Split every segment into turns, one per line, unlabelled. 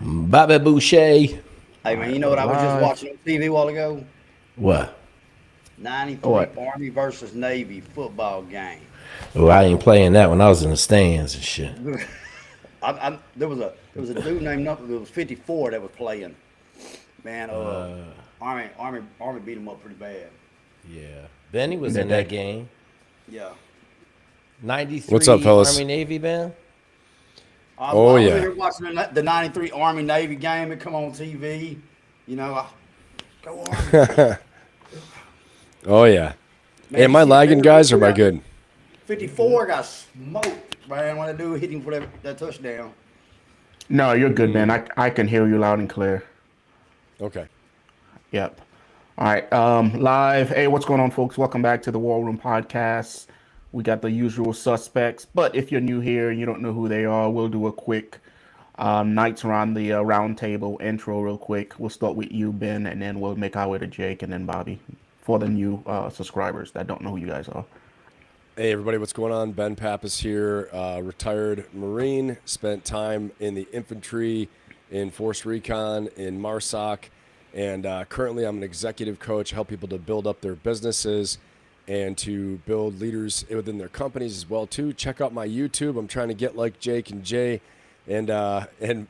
Bobby Boucher.
Hey man, you know what I was just watching on TV a while ago?
What?
93
What?
Army versus Navy football game.
Oh, I ain't playing that when I was in the stands and shit.
There was a dude named nothing. There was 54 that was playing. Man, Army beat him up pretty bad.
Yeah. Benny was
Did
in
they?
that game.
Yeah.
93
What's up, fellas?
Army Navy band.
Oh,
I was
yeah.
in here watching the 93 Army Navy game. It come on TV. You know, go Army.
Oh, yeah.
Man,
Am
you
I
see
lagging,
that
guys, or am I
got-
good?
54 got smoked, man, when the dude hit him for that touchdown.
No, you're good, man. I can hear you loud and clear.
Okay.
Yep. All right. Live. Hey, what's going on, folks? Welcome back to the War Room Podcast. We got the usual suspects, but if you're new here and you don't know who they are, we'll do a quick Knights Around the Round Table intro real quick. We'll start with you, Ben, and then we'll make our way to Jake and then Bobby for the new subscribers that don't know who you guys are.
Hey, everybody, what's going on? Ben Pappas here, retired Marine, spent time in the infantry, in Force Recon, in MARSOC, and currently I'm an executive coach, help people to build up their businesses and to build leaders within their companies as well, too. Check out my YouTube. I'm trying to get like Jake and Jay, and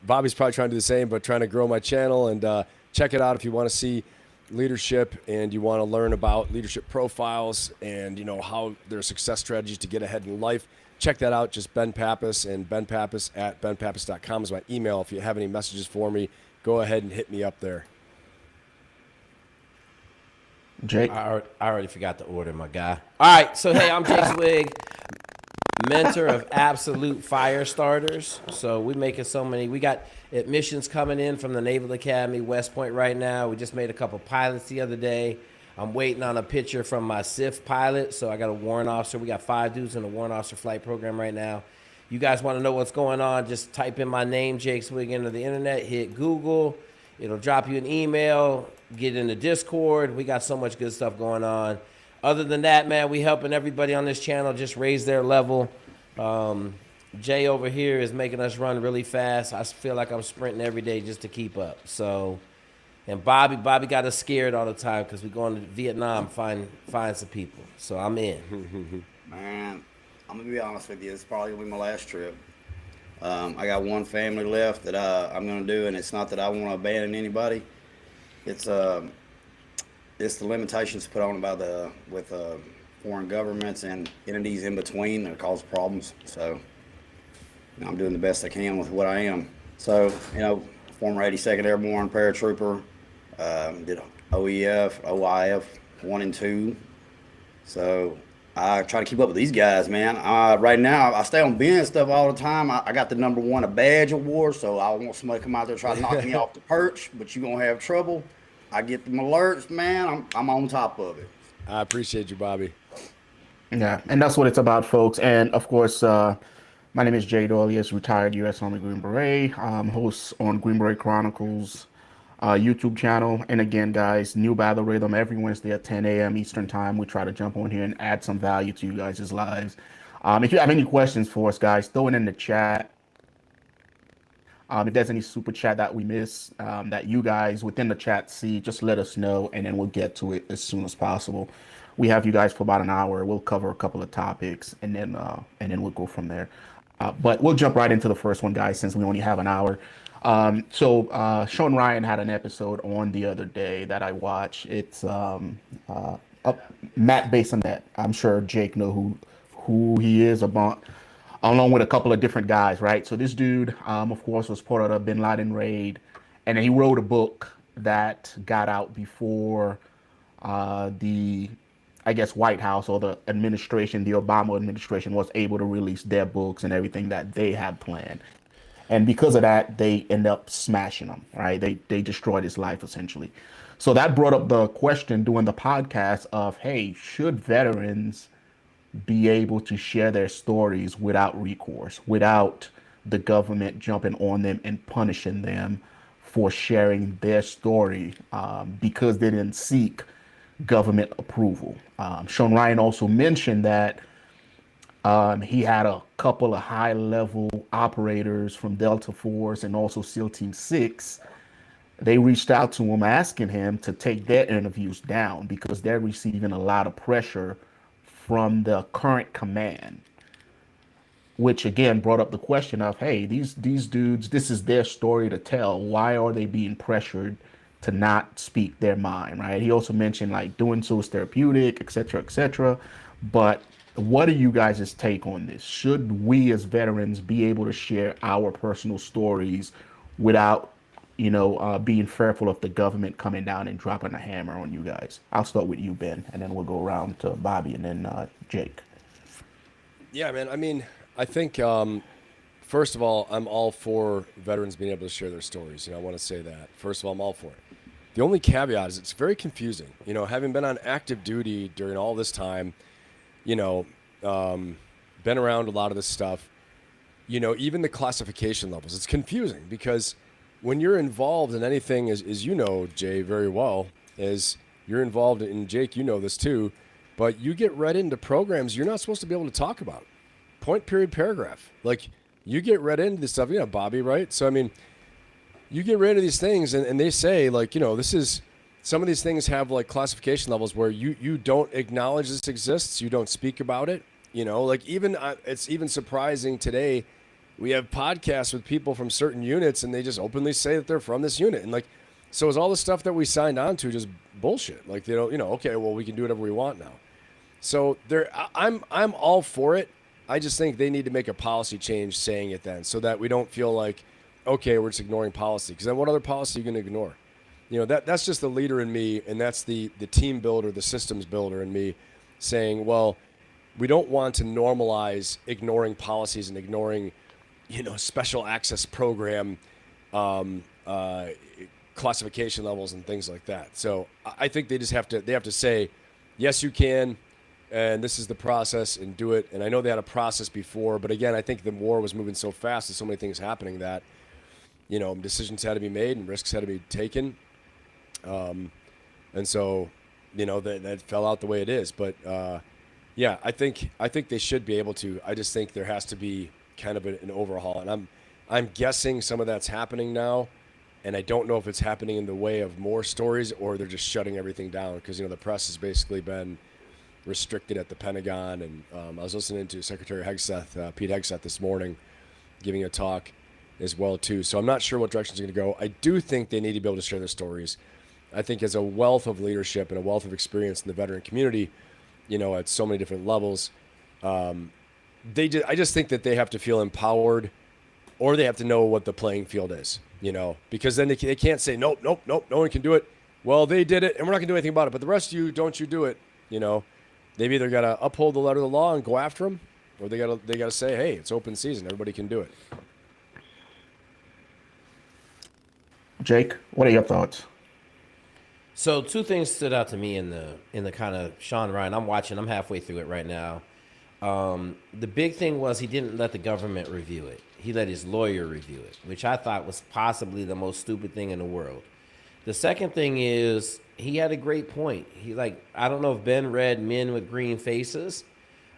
Bobby's probably trying to do the same, but trying to grow my channel, and check it out if you want to see leadership and you want to learn about leadership profiles and how their success strategies to get ahead in life. Check that out. Just Ben Pappas, and benpappas@benpappas.com is my email. If you have any messages for me, go ahead and hit me up there.
Jake?
I already forgot the order, my guy. All right, so hey, I'm Jake Swig, mentor of absolute fire starters. So we making so many. We got admissions coming in from the Naval Academy, West Point right now. We just made a couple pilots the other day. I'm waiting on a picture from my SIF pilot. So I got a warrant officer. We got 5 dudes in the warrant officer flight program right now. You guys want to know what's going on? Just type in my name, Jake Swig, into the internet. Hit Google. It'll drop you an email. Get in the Discord. We got so much good stuff going on. Other than that, man, we helping everybody on this channel just raise their level. Jay over here is making us run really fast. I feel like I'm sprinting every day just to keep up. So, and Bobby got us scared all the time because we're going to Vietnam, find some people. So I'm in.
Man, I'm going to be honest with you. It's probably going to be my last trip. I got one family left that I'm going to do, and it's not that I want to abandon anybody. It's the limitations put on with foreign governments and entities in between that cause problems. So I'm doing the best I can with what I am. So, former 82nd Airborne paratrooper, did OEF, OIF 1 and 2. So I try to keep up with these guys, man. Right now, I stay on Ben stuff all the time. I got the #1 a badge award, so I want somebody to come out there and try to knock me off the perch, but you're going to have trouble. I get them alerts, man. I'm on top of it.
I appreciate you, Bobby.
Yeah, and that's what it's about, folks. And of course, my name is Jay Dolius, retired U.S. Army Green Beret, host on Green Beret Chronicles YouTube channel. And again, guys, new battle rhythm every Wednesday at 10 a.m. Eastern Time. We try to jump on here and add some value to you guys' lives. If you have any questions for us, guys, throw it in the chat. If there's any super chat that we miss that you guys within the chat see, just let us know, and then we'll get to it as soon as possible. We have you guys for about an hour. We'll cover a couple of topics, and then we'll go from there. But we'll jump right into the first one, guys, since we only have an hour. So Sean Ryan had an episode on the other day that I watched. It's Matt Basonet. I'm sure Jake know who he is, along with a couple of different guys, right? So this dude, of course, was part of the Bin Laden raid, and then he wrote a book that got out before the, I guess, White House or the administration, the Obama administration, was able to release their books and everything that they had planned. And because of that, they end up smashing him, right? They destroyed his life, essentially. So that brought up the question during the podcast of, hey, should veterans be able to share their stories without recourse, without the government jumping on them and punishing them for sharing their story because they didn't seek government approval? Sean Ryan also mentioned that He had a couple of high-level operators from Delta Force and also SEAL Team 6. They reached out to him asking him to take their interviews down because they're receiving a lot of pressure from the current command, which again brought up the question of, hey, these dudes, this is their story to tell. Why are they being pressured to not speak their mind, right? He also mentioned like doing so is therapeutic, et cetera, et cetera. But what are you guys' take on this? Should we as veterans be able to share our personal stories without, being fearful of the government coming down and dropping a hammer on you guys? I'll start with you, Ben, and then we'll go around to Bobby and then Jake.
Yeah, man. I mean, I think first of all, I'm all for veterans being able to share their stories. I want to say that. First of all, I'm all for it. The only caveat is it's very confusing. Having been on active duty during all this time, been around a lot of this stuff, even the classification levels, it's confusing because when you're involved in anything, as Jay, very well, is you're involved in, Jake, this too, but you get read into programs you're not supposed to be able to talk about. Point, period, paragraph. Like, you get read into this stuff, Bobby, right? So, I mean, you get read into these things and they say, like, this is, some of these things have, like, classification levels where you don't acknowledge this exists, you don't speak about it, like, even, it's even surprising today, we have podcasts with people from certain units and they just openly say that they're from this unit. And, like, so is all the stuff that we signed on to just bullshit? Like, they don't, okay, well, we can do whatever we want now. So I'm all for it. I just think they need to make a policy change saying it then so that we don't feel like, okay, we're just ignoring policy. Because then what other policy are you going to ignore? That's just the leader in me, and that's the team builder, the systems builder in me saying, well, we don't want to normalize ignoring policies and ignoring, special access program classification levels and things like that. So I think they have to say, yes, you can, and this is the process, and do it. And I know they had a process before, but again, I think the war was moving so fast and so many things happening that, decisions had to be made and risks had to be taken. And so, that fell out the way it is. But yeah, I think they should be able to. I just think there has to be kind of an overhaul, and I'm guessing some of that's happening now, and I don't know if it's happening in the way of more stories or they're just shutting everything down because the press has basically been restricted at the Pentagon. And I was listening to Secretary Hegseth, Pete Hegseth, this morning, giving a talk as well too. So I'm not sure what direction it's going to go. I do think they need to be able to share their stories. I think as a wealth of leadership and a wealth of experience in the veteran community, at so many different levels, I just think that they have to feel empowered, or they have to know what the playing field is, because then they can't say, nope, no one can do it. Well, they did it, and we're not going to do anything about it. But the rest of you, don't you do it, They've either got to uphold the letter of the law and go after them, or they got to say, hey, it's open season, everybody can do it.
Jake, what are your thoughts?
So two things stood out to me in the kind of Sean Ryan. I'm halfway through it right now. The big thing was he didn't let the government review it. He let his lawyer review it, which I thought was possibly the most stupid thing in the world. The second thing is he had a great point. I don't know if Ben read Men with Green Faces,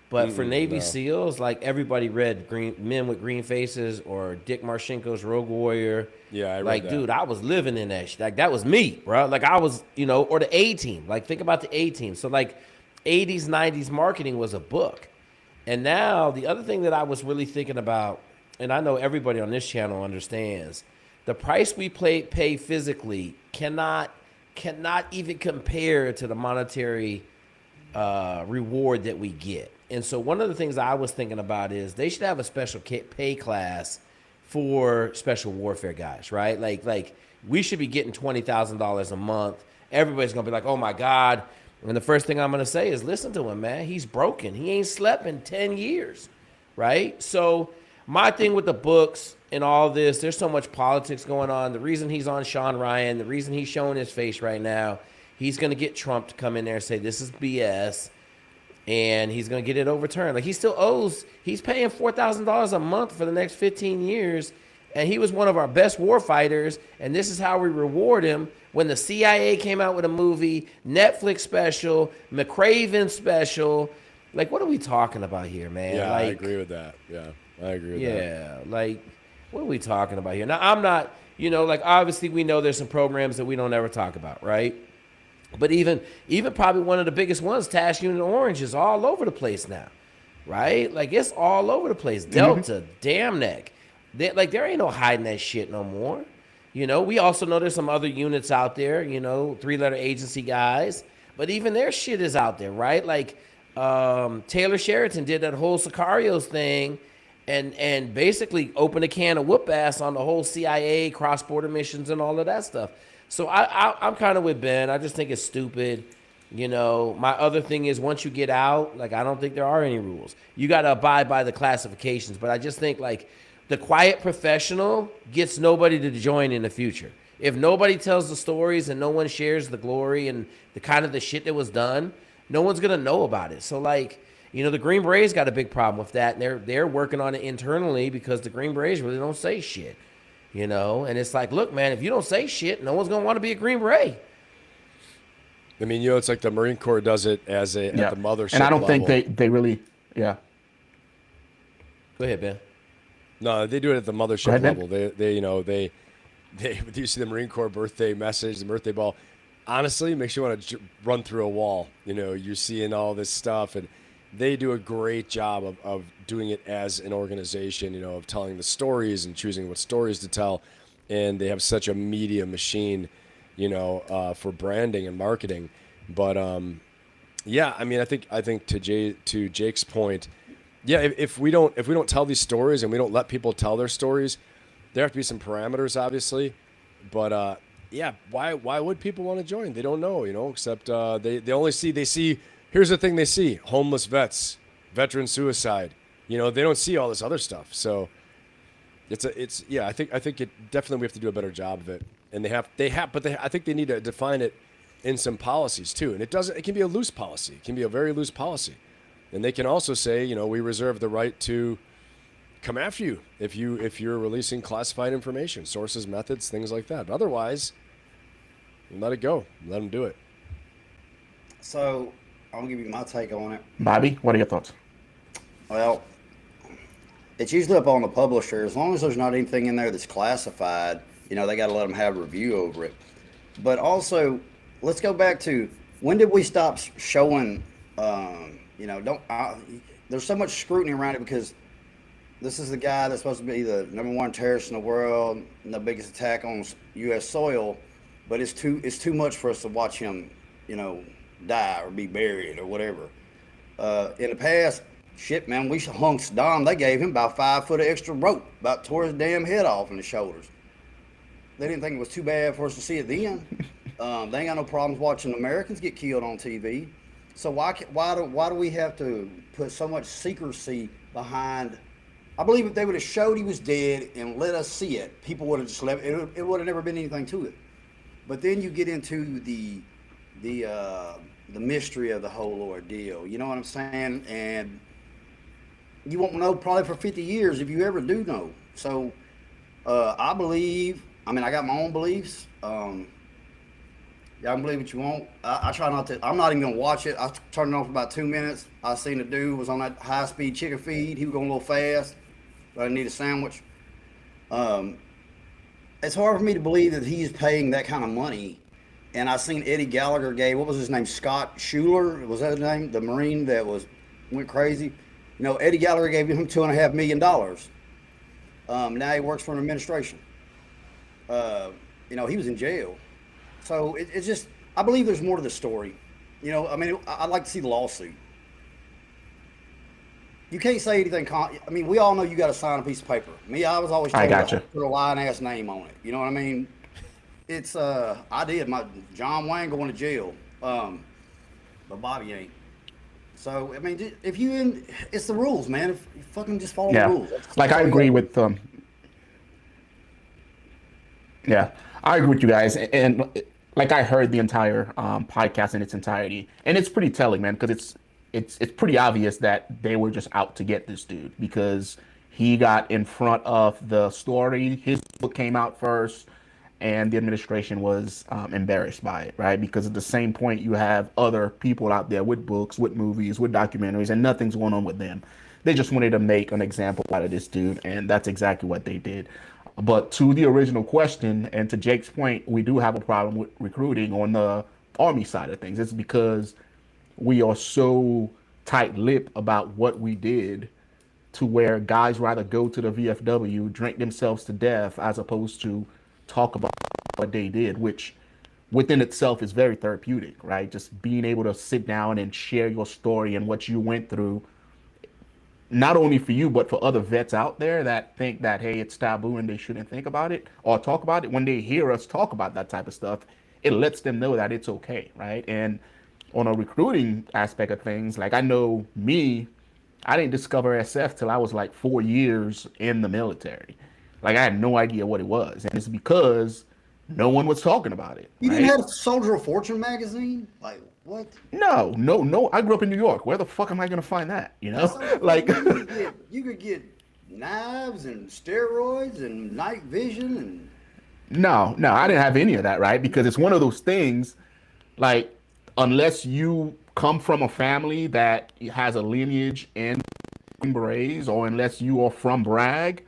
but for Navy SEALs, like everybody read Men with Green Faces or Dick Marcinko's Rogue Warrior.
Yeah, I read
like,
that.
dude, I was living in that shit. Like, that was me, bro. Like, I was, or the A-Team. Like, think about the A-Team. So, like, 80s, 90s marketing was a book. And now, the other thing that I was really thinking about, and I know everybody on this channel understands, the price we pay physically cannot even compare to the monetary reward that we get. And so one of the things I was thinking about is they should have a special pay class for special warfare guys, right? Like we should be getting $20,000 a month. Everybody's gonna be like, oh my God. And the first thing I'm gonna say is, listen to him, man. He's broken. He ain't slept in 10 years, right? So my thing with the books and all this, there's so much politics going on. The reason he's on Sean Ryan, the reason he's showing his face right now, he's going to get Trump to come in there and say this is BS, and he's going to get it overturned. Like, he still owes, he's paying $4,000 a month for the next 15 years, and he was one of our best war fighters, and this is how we reward him. When the CIA came out with a movie, Netflix special, McRaven special, Like, what are we talking about here, man?
Yeah,
like,
I agree with that. Yeah, I agree with that.
Yeah, like, what are we talking about here? Now, I'm not, like, obviously we know there's some programs that we don't ever talk about, right? But even probably one of the biggest ones, Task Unit Orange, is all over the place now, right? Like, it's all over the place. Delta, Damn Neck, there ain't no hiding that shit no more. We also know there's some other units out there, 3-letter agency guys, but even their shit is out there, right? Like, Taylor Sheraton did that whole Sicarios thing and basically opened a can of whoop ass on the whole CIA cross-border missions and all of that stuff. So I'm kind of with Ben. I just think it's stupid. My other thing is, once you get out, like, I don't think there are any rules. You got to abide by the classifications, but I just think, like, the quiet professional gets nobody to join in the future. If nobody tells the stories and no one shares the glory and the kind of the shit that was done, no one's gonna know about it. So, like, the Green Berets got a big problem with that, and they're working on it internally because the Green Berets really don't say shit. And it's like, look, man, if you don't say shit, no one's gonna want to be a Green Beret.
I mean, it's like the Marine Corps does it at the mothership
and I don't
level.
think they really, yeah.
Go ahead, Ben.
No, they do it at the mothership
Ben.
level. They you see the Marine Corps birthday message, the birthday ball. Honestly, it makes you want to run through a wall. You're seeing all this stuff, and they do a great job of doing it as an organization, of telling the stories and choosing what stories to tell. And they have such a media machine, for branding and marketing. But yeah, I mean, I think to Jake's point, yeah, if we don't tell these stories and we don't let people tell their stories, there have to be some parameters, obviously. But yeah, why would people want to join? They don't know, except they only see. Here's the thing: they see homeless vets, veteran suicide. They don't see all this other stuff. So it's yeah. I think it definitely we have to do a better job of it. And I think they need to define it in some policies too. And it can be a loose policy. It can be a very loose policy. And they can also say, we reserve the right to come after you if you're releasing classified information, sources, methods, things like that. But otherwise, let it go. Let them do it.
So I'll give you my take on it.
Bobby, what are your thoughts?
Well, it's usually up on the publisher. As long as there's not anything in there that's classified, they got to let them have review over it. But also, let's go back to, when did we stop showing? There's so much scrutiny around it because this is the guy that's supposed to be the #1 terrorist in the world and the biggest attack on U.S. soil, but it's too much for us to watch him, die or be buried or whatever. In the past, shit, man, we hung Saddam. They gave him about 5 foot of extra rope, about tore his damn head off in the shoulders. They didn't think it was too bad for us to see it then. They ain't got no problems watching Americans get killed on TV. So why do we have to put so much secrecy behind? I believe if they would have showed he was dead and let us see it, people would have just left. It would have never been anything to it. But then you get into the mystery of the whole ordeal. You know what I'm saying? And you won't know probably for 50 years if you ever do know. So I believe. I mean, I got my own beliefs. Y'all can believe what you want. I try not to. I'm not even gonna watch it. I turned it on for about 2 minutes. I seen the dude was on that high-speed chicken feed. He was going a little fast, but I need a sandwich. It's hard for me to believe that he's paying that kind of money. And I seen Eddie Gallagher gave, what was his name, Scott Schuler? Was that his name? The Marine that went crazy. Eddie Gallagher gave him $2.5 million. Now he works for an administration. He was in jail. So it's just, I believe there's more to the story. I'd like to see the lawsuit. You can't say anything. We all know you got to sign a piece of paper. Me, I was always told to put a lying-ass name on it. You know what I mean? It's, I did. John Wayne going to jail. But Bobby ain't. So, it's the rules, man. If you fucking just follow the rules.
Like, I agree with, yeah, I agree with you guys. And like, I heard the entire podcast in its entirety, and it's pretty telling, man, because it's pretty obvious that they were just out to get this dude because he got in front of the story. His book came out first, and the administration was embarrassed by it, right? Because at the same point, you have other people out there with books, with movies, with documentaries, and nothing's going on with them. They just wanted to make an example out of this dude, and that's exactly what they did. But to the original question, and to Jake's point, we do have a problem with recruiting on the Army side of things. It's because we are so tight-lipped about what we did to where guys rather go to the VFW, drink themselves to death, as opposed to talk about what they did, which within itself is very therapeutic, right? Just being able to sit down and share your story and what you went through, not only for you, but for other vets out there that think that, hey, it's taboo and they shouldn't think about it or talk about it. When they hear us talk about that type of stuff, it lets them know that it's okay, right? And on a recruiting aspect of things, like I know me, I didn't discover SF till I was like 4 years in the military. Like I had no idea what it was, and it's because no one was talking about it.
You
right?
didn't have Soldier of Fortune magazine? Like what?
No. I grew up in New York. Where the fuck am I gonna find that? You know, like
you could get knives and steroids and night vision and.
No, I didn't have any of that, right? Because it's one of those things, like unless you come from a family that has a lineage in Berets, or unless you are from Bragg,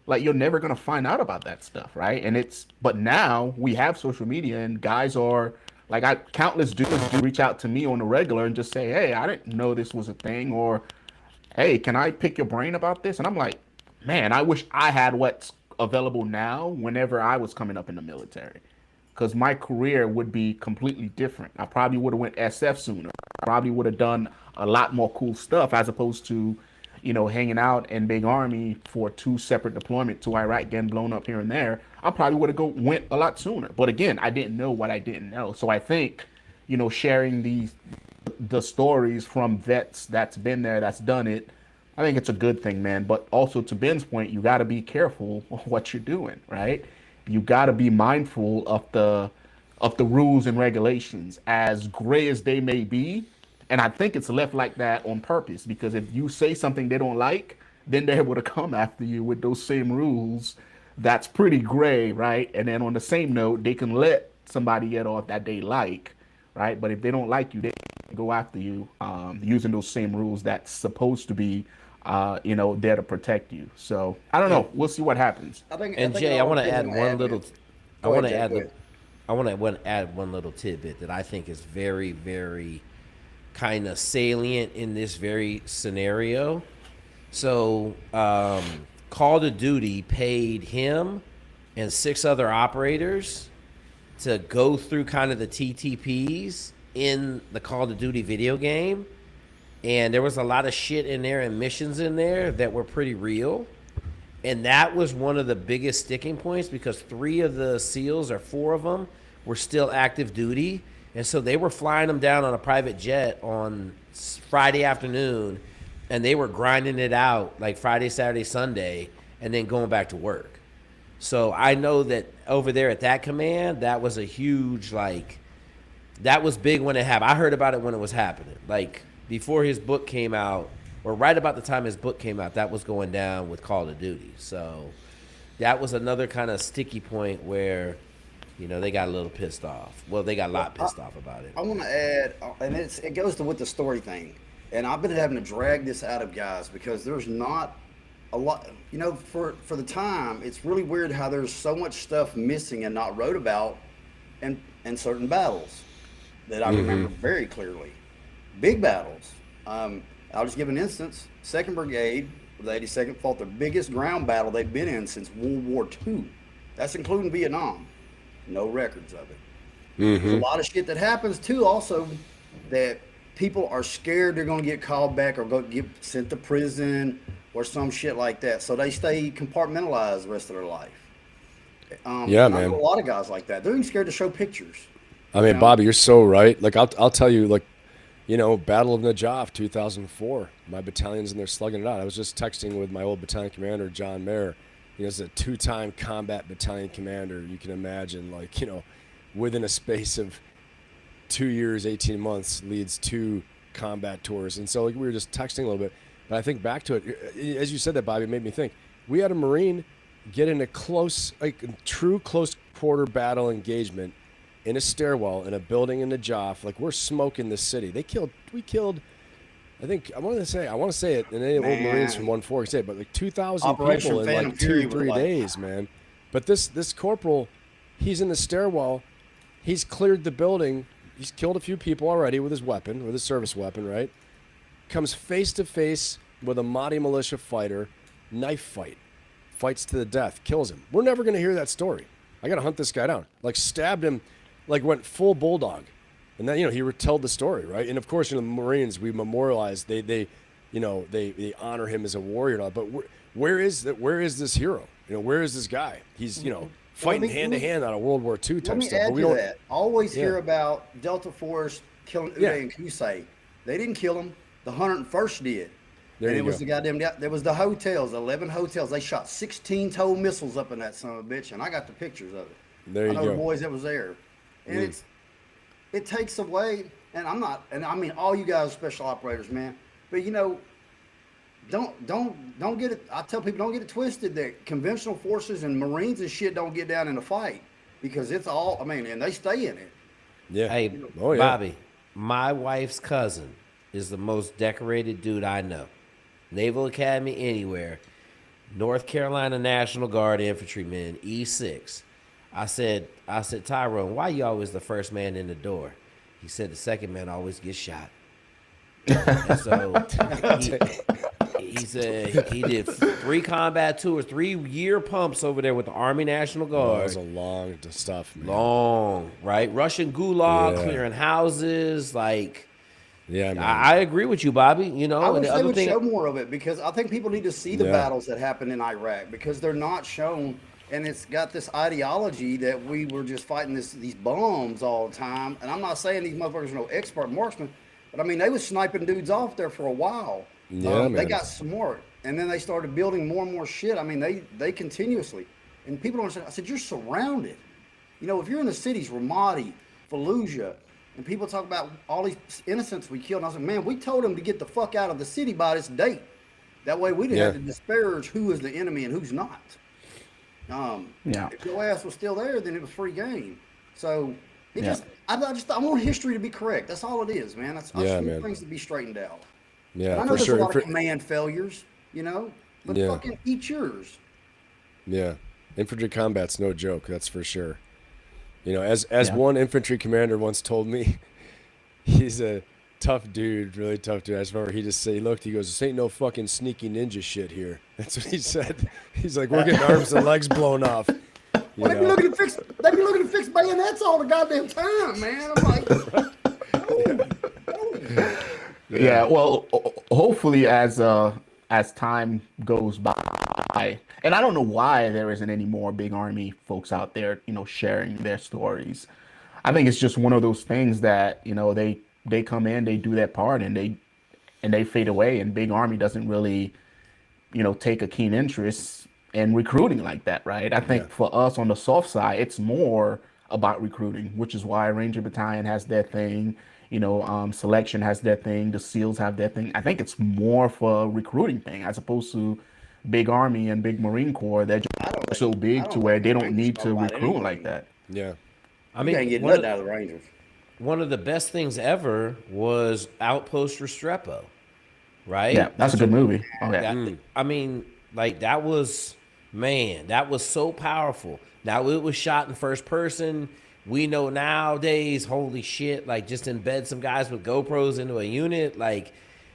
like you're never gonna find out about that stuff, right? But now we have social media, and guys are like, countless dudes do reach out to me on the regular and just say, hey, I didn't know this was a thing, or hey, can I pick your brain about this? And I'm like, man, I wish I had what's available now whenever I was coming up in the military, because my career would be completely different. I probably would have went SF sooner. I probably would have done a lot more cool stuff, as opposed to, hanging out in Big Army for 2 separate deployments to Iraq, getting blown up here and there. I probably would have went a lot sooner. But again, I didn't know what I didn't know. So I think, sharing the stories from vets that's been there, that's done it, I think it's a good thing, man. But also, to Ben's point, you got to be careful of what you're doing, right? You got to be mindful of the rules and regulations, as gray as they may be. And I think it's left like that on purpose, because if you say something they don't like, then they're able to come after you with those same rules. That's pretty gray, right? And then on the same note, they can let somebody get off that they like, right? But if they don't like you, they go after you using those same rules that's supposed to be, there to protect you. So I don't know. We'll see what happens.
Jay, I want to add one little. I want to add one little tidbit that I think is very, very kind of salient in this very scenario. So, Call of Duty paid him and 6 other operators to go through kind of the TTPs in the Call of Duty video game. And there was a lot of shit in there and missions in there that were pretty real. And that was one of the biggest sticking points, because 3 of the SEALs, or 4 of them, were still active duty. And so they were flying them down on a private jet on Friday afternoon, and they were grinding it out like Friday, Saturday, Sunday, and then going back to work. So I know that over there at that command, that was a huge, that was big when it happened. I heard about it when it was happening. Like, before his book came out, or right about the time his book came out, that was going down with Call of Duty. So that was another kind of sticky point where, they got a little pissed off. Well, they got a lot pissed off about it.
I want to add, and it goes to with the story thing. And I've been having to drag this out of guys, because there's not a lot, for the time, it's really weird how there's so much stuff missing and not wrote about in certain battles that I remember very clearly. Big battles. I'll just give an instance. 2nd Brigade of the 82nd fought the biggest ground battle they've been in since World War II. That's including Vietnam. No records of it. There's a lot of shit that happens too, also, that people are scared they're going to get called back or go get sent to prison or some shit like that. So they stay compartmentalized the rest of their life.
Yeah, man.
I know a lot of guys like that. They're even scared to show pictures.
I mean, Bobby, you're so right. Like, I'll tell you, like, Battle of Najaf, 2004. My battalion's in there slugging it out. I was just texting with my old battalion commander, John Mayer. He's a 2-time combat battalion commander. You can imagine, within a space of 2 years, 18 months, leads 2 combat tours. And so we were just texting a little bit. But I think back to it, as you said that, Bobby, it made me think. We had a Marine get in a close, like true close quarter battle engagement in a stairwell in a building in the Joff. Like we're smoking the city. We killed. I think I want to say it, and any old Marines from 1-4 say it, but like 2,000
Operation
people in
Phantom
like
Fury
2-3
was like-
days, man. But this corporal, he's in the stairwell. He's cleared the building. He's killed a few people already with his weapon, with his service weapon, right? Comes face to face with a Mahdi militia fighter, knife fight, fights to the death, kills him. We're never going to hear that story. I got to hunt this guy down. Like stabbed him, like went full bulldog. And then, he retold the story, right? And of course, the Marines, we memorialize, they honor him as a warrior and all, but where is this hero? Where is this guy? He's, fighting hand to hand on a World War II type
Let me
stuff.
add
But we
to
don't,
that. Always hear about Delta Force killing Uday and Kusei. They didn't kill him. The 101st did.
There
and
you
it was
go.
the goddamn, there was the hotels, 11 hotels. They shot 16 tow missiles up in that son of a bitch, and I got the pictures of it.
There you
I know
go.
the boys that was there. And it takes away, and I mean all you guys are special operators, man. But don't get it. I tell people don't get it twisted that conventional forces and Marines and shit don't get down in a fight because it's all. I mean, and they stay in it.
Yeah.
Hey,
Oh, yeah.
Bobby, my wife's cousin is the most decorated dude I know. Naval Academy anywhere. North Carolina National Guard infantryman, E6. I said, Tyrone, why you always the first man in the door? He said the second man always gets shot. And so he said he did 3 combat tours, 3-year pumps over there with the Army National
That
Guard.
was a long stuff, man.
Long, right? Russian gulag,
Yeah.
clearing houses, like.
Yeah, man.
I agree with you, Bobby.
I
And
wish
the
they
other
would
thing,
show more of it because I think people need to see the
Yeah.
battles that happened in Iraq because they're not shown, and it's got this ideology that we were just fighting these bombs all the time. And I'm not saying these motherfuckers are no expert marksmen, but I mean they was sniping dudes off there for a while.
Yeah,
They
man.
got smart, and then they started building more and more shit. I mean they continuously, and people don't understand. I said you're surrounded. If you're in the cities, Ramadi, Fallujah. And people talk about all these innocents we killed. And I said, man, we told them to get the fuck out of the city by this date. That way we didn't have to disparage who is the enemy and who's not. If your ass was still there, then it was free game. So I want history to be correct. That's all it is, man. I just want things to be straightened out.
Yeah,
And I know
for
there's
sure.
a lot of command failures, but fucking eat yours.
Yeah, infantry combat's no joke. That's for sure. As one infantry commander once told me, he's a tough dude, really tough dude. I just remember he just said, "Look," he goes, "This ain't no fucking sneaky ninja shit here." That's what he said. He's like, "We're getting arms and legs blown off."
Well, they be looking to fix bayonets all the goddamn time, man. I'm like,
Yeah, well, hopefully as time goes by, and I don't know why there isn't any more big army folks out there, sharing their stories. I think it's just one of those things that they come in, they do their part, and they fade away, and big army doesn't really take a keen interest in recruiting like that, right? I think for us on the soft side, it's more about recruiting, which is why Ranger Battalion has their thing. Selection has their thing. The SEALs have their thing. I think it's more for a recruiting thing as opposed to big Army and big Marine Corps. They're just so big to where they don't need to recruit like that.
Yeah.
I
you can't get
mean,
nothing out of the Rangers.
one of the best things ever was Outpost Restrepo, right?
Yeah, that's a good movie. Oh yeah.
I mean, like that was so powerful. Now it was shot in first person. We know nowadays, holy shit, like just embed some guys with GoPros into a unit. Like,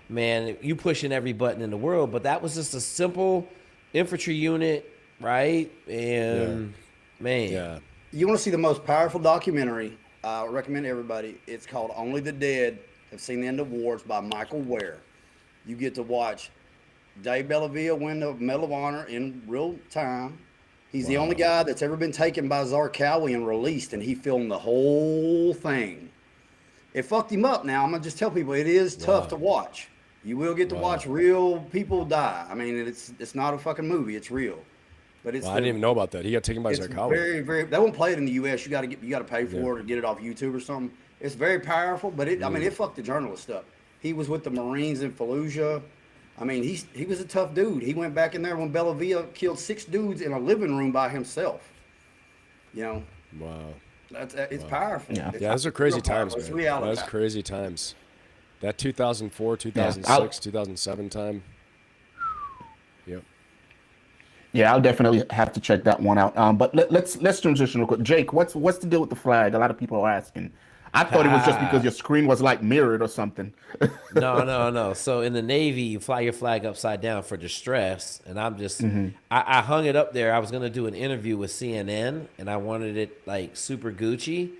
man, you pushing every button in the world, but that was just a simple infantry unit, right? And man.
Yeah.
You want to see the most powerful documentary? I recommend everybody. It's called Only the Dead Have Seen the End of Wars by Michael Ware. You get to watch Dave Bellavia win the Medal of Honor in real time. He's the only guy that's ever been taken by Zarqawi and released, and he filmed the whole thing. It fucked him up now. I'm going to just tell people it is tough to watch. You will get to watch real people die. I mean, it's not a fucking movie. It's real. But it's
I didn't even know about that. He got taken by
it's
Zarqawi.
very, very. They won't play it in the U.S. You got to pay for it or get it off YouTube or something. It's very powerful, but I mean, it fucked the journalist up. He was with the Marines in Fallujah. I mean, he was a tough dude. He went back in there when Bellavia killed 6 dudes in a living room by himself. You know,
Wow.
it's powerful.
Yeah.
It's
Yeah, those are crazy
real powerful.
times,
It's
man.
reality.
That's crazy times. That 2004,
Yeah.
2006, 2007 time. Yep.
Yeah, I'll definitely have to check that one out. But let's transition real quick. Jake, what's the deal with the flag? A lot of people are asking. I thought it was just because your screen was like mirrored or something.
No. So in the Navy, you fly your flag upside down for distress, and I'm just, I hung it up there. I was gonna do an interview with CNN, and I wanted it like super Gucci,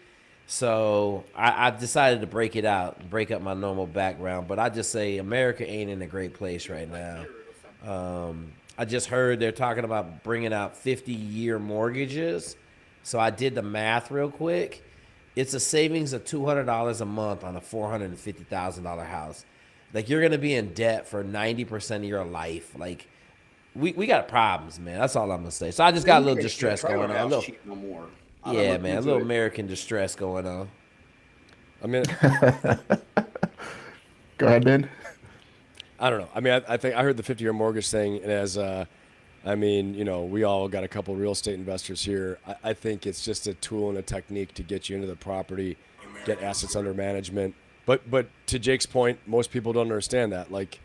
so I decided to break it out, break up my normal background. But I just say America ain't in a great place right now. I just heard they're talking about bringing out 50-year mortgages, so I did the math real quick. It's a savings of $200 a month on a $450,000 house. Like, you're gonna be in debt for 90% of your life. Like, we got problems, man. That's all I'm gonna say. So I just got a little distress going on. A little,
No more.
yeah, man, a little American distress going on.
I mean,
Go ahead, Ben.
I don't know. I mean, I think I heard the 50-year mortgage thing, and as I mean, you know, we all got a couple real estate investors here. I think it's just a tool and a technique to get you into the property, get assets under management. But to Jake's point, most people don't understand that. Like,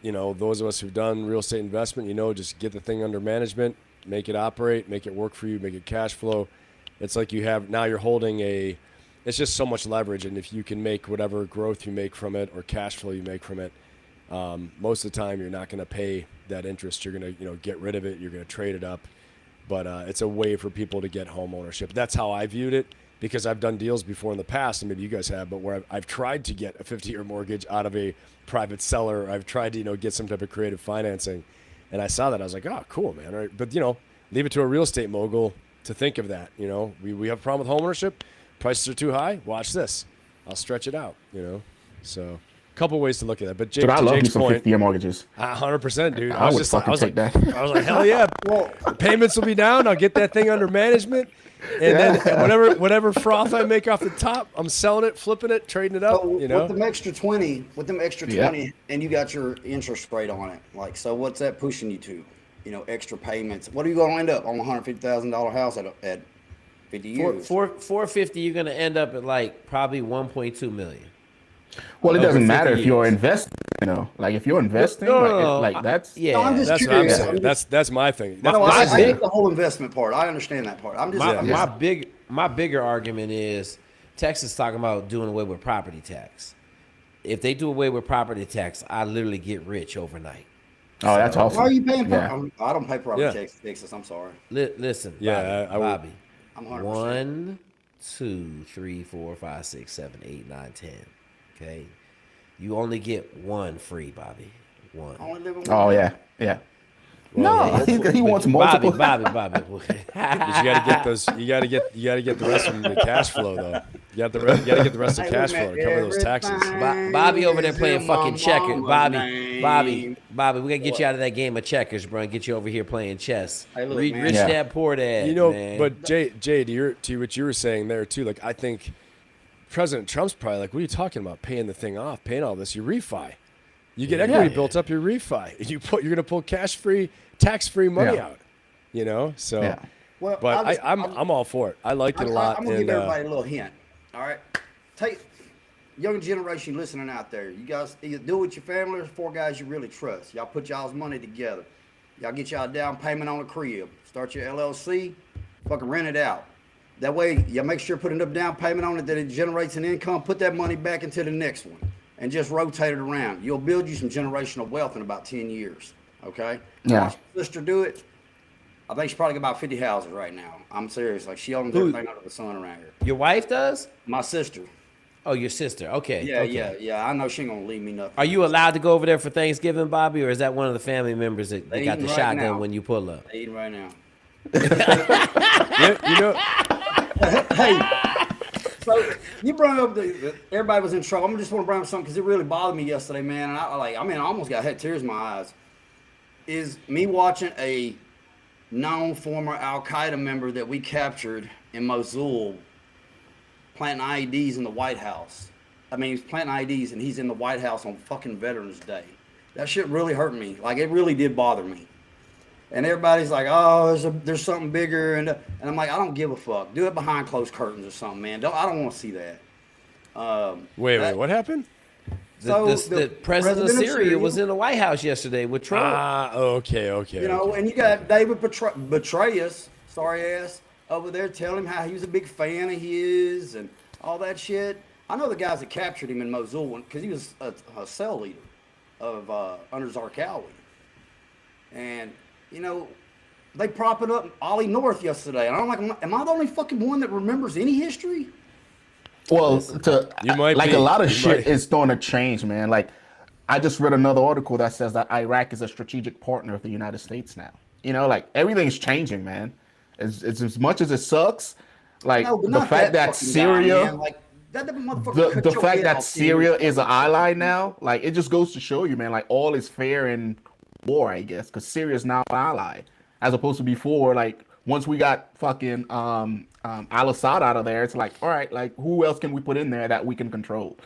you know, those of us who've done real estate investment, you know, just get the thing under management, make it operate, make it work for you, make it cash flow. It's like you have now you're holding it's just so much leverage, and if you can make whatever growth you make from it or cash flow you make from it, most of the time you're not going to pay that interest. You're going to, you know, get rid of it. You're going to trade it up. But it's a way for people to get home ownership. That's how I viewed it, because I've done deals before in the past, and maybe you guys have, but where I've tried to get a 50-year mortgage out of a private seller. I've tried to, you know, get some type of creative financing, and I saw that. I was like, oh, cool, man. All right. But, you know, leave it to a real estate mogul to think of that. You know, we have a problem with home ownership. Prices are too high. Watch this. I'll stretch it out, you know. So couple ways to look at that, but Jake,
But I love me
Jake's
some
point,
50-year mortgages.
100%, dude.
I would fucking take that.
I was like, hell yeah. Well, the payments will be down. I'll get that thing under management, and then whatever froth I make off the top, I'm selling it, flipping it, trading it up.
So
You know,
with them extra 20, and you got your interest rate on it. Like, so what's that pushing you to? You know, extra payments. What are you going to end up on a $150,000 house at 50 years?
450, you're gonna end up at like probably 1.2 million.
Well, it
Over
doesn't matter
50
if you're
years.
investing, you know. Like, if you're investing,
No.
like that's...
Yeah,
No, I'm just
that's what I'm
curious.
saying. That's my thing. That's
No, I
big-
get the whole investment part. I understand that part. I'm just,
my bigger argument is Texas talking about doing away with property tax. If they do away with property tax, I literally get rich overnight.
Oh, that's awesome.
why are you paying?
Yeah.
I don't pay property
Yeah.
tax in Texas. I'm sorry.
Listen,
Yeah,
Bobby,
I would-
Bobby.
I'm 100%.
1, 2, 3, 4, 5, 6, 7, 8, 9, 10. Okay, you only get one free, Bobby. One.
I only live in one.
Oh, yeah. No, he wants multiple.
Bobby.
But you got to get those. You got to get the rest of the cash flow though. You got to get the rest of the cash flow to cover those taxes.
Bobby over there playing fucking checkers.
Bobby,
Bobby, we gotta get you out of that game of checkers, bro, and get you over here playing chess.
Hey, look,
Read
man.
Rich
Yeah.
Dad Poor Dad.
You know,
man.
but Jay, to what you were saying there too. Like, I think President Trump's probably like, "What are you talking about? Paying the thing off, paying all this? You refi, you get equity built up. Your refi, you're gonna pull tax-free money
Yeah.
out. You know, so."
Yeah.
Well,
But I'm all for it. I liked it a lot.
I'm gonna give
and,
everybody a little hint. All right, take younger generation listening out there. You guys either do it with your family or 4 guys you really trust. Y'all put y'all's money together. Y'all get y'all down payment on a crib. Start your LLC. Fucking rent it out. That way, you make sure put enough down payment on it that it generates an income. Put that money back into the next one, and just rotate it around. You'll build you some generational wealth in about 10 years. Okay.
Yeah.
Watch my sister do it. I think she's probably got about 50 houses right now. I'm serious. Like, she owns everything under the sun around here.
your wife does?
My sister.
Oh, your sister. Okay.
Yeah,
okay.
yeah. I know she ain't gonna leave me nothing.
Are you allowed to go over there for Thanksgiving, Bobby, or is that one of the family members that
They
got the
eating right
shotgun
now.
when you pull up?
They eating right now.
yeah, you know,
Hey, so you brought up everybody was in trouble. I just want to bring up something because it really bothered me yesterday, man. And I almost had tears in my eyes. Is me watching a known former Al Qaeda member that we captured in Mosul planting IEDs in the White House. I mean, he's planting IEDs and he's in the White House on fucking Veterans Day. That shit really hurt me. Like, it really did bother me. And everybody's like, oh, there's something bigger. And I'm like, I don't give a fuck. Do it behind closed curtains or something, man. I don't want to see that.
Wait, what happened?
The president of Syria was in the White House yesterday with Trump.
Okay.
You know, and you got David Petraeus, sorry ass, over there telling him how he was a big fan of his and all that shit. I know the guys that captured him in Mosul because he was a cell leader of under Zarqawi. And, you know, they propping up Ollie North yesterday. And I'm like, am I the only fucking one that remembers any history?
Well,
You might
like
be.
a lot of
You
shit
might.
is starting to change, man. Like, I just read another article that says that Iraq is a strategic partner of the United States now. You know, like everything's changing, man. It's as much as it sucks. Like
No, but
the
not
fact that
fucking guy,
Syria,
man. Like, that motherfucker cut
the
your
fact
head
that
off,
Syria
dude.
is an ally now, like it just goes to show you, man. Like all is fair in war, I guess, because Syria is now an ally, as opposed to before. Like once we got fucking Al-Assad out of there, it's like, all right, like who else can we put in there that we can control?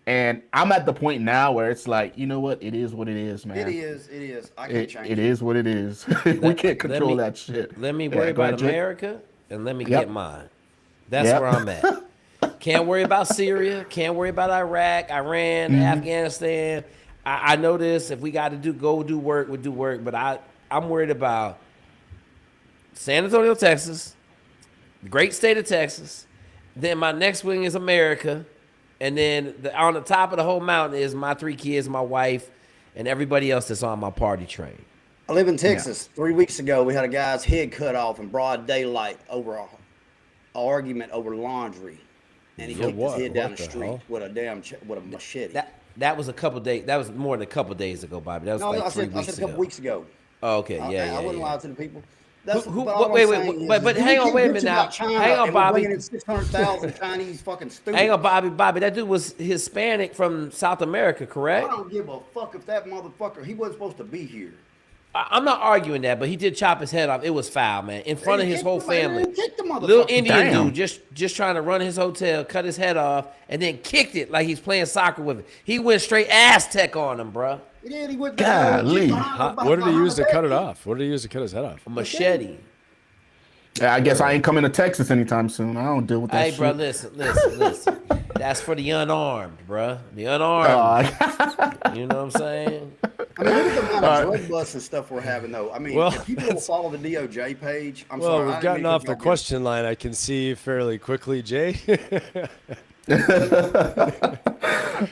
And I'm at the point now where it's like, you know what? It is what it is, man.
It is. I can't change
It is what it is. We can't control that shit.
Let me
Yeah,
worry
go ahead,
about
Jake.
America and let me
Yep.
get mine. That's
Yep.
where I'm at. Can't worry about Syria. Can't worry about Iraq, Iran, Afghanistan. I know this. If we got to go do work, we'll do work. But I'm worried about San Antonio, Texas, the great state of Texas. Then my next wing is America. And then on the top of the whole mountain is my 3 kids, my wife, and everybody else that's on my party train.
I live in Texas. 3 weeks ago, we had a guy's head cut off in broad daylight over a argument over laundry, and he
For
kicked
what?
his head down
What
the
the
street
hell?
with a machete.
That was a couple days. That was more than a couple days ago, Bobby. That was
no,
like
I
3
said
weeks
a
ago.
couple weeks ago.
Oh, okay, yeah.
I wouldn't
yeah.
lie to the people. That's,
Who-
but all
wait,
I'm
wait,
saying is,
but
we
hang on,
keep
wait a minute
bitching
now.
about China
Hang on,
and we're
Bobby.
bringing in 600,000 Chinese fucking students.
Hang on, Bobby. That dude was Hispanic from South America,
I
correct?
don't give a fuck if that motherfucker, he wasn't supposed to be here.
I'm not arguing that, but he did chop his head off. It was foul, man, in front of his whole family.
Kick the
Little
motherfucker.
Indian
Damn.
dude just trying to run his hotel, cut his head off, and then kicked it like he's playing soccer with it. He went straight Aztec on him, bro.
He did. He went
Golly.
What did he use to cut it off? What did he use to cut his head off?
A machete.
Yeah, I guess I ain't coming to Texas anytime soon. I don't deal with that
Hey,
shit.
bro, listen. That's for the unarmed, bro. The unarmed. You know what I'm saying?
I mean, look at the amount of drug busts and stuff we're having, though. I mean,
Well,
if people will follow the DOJ page, I'm
Well,
sorry. I
we've
didn't
gotten
mean to
off the
y'all get-
question line, I can see fairly quickly, Jay.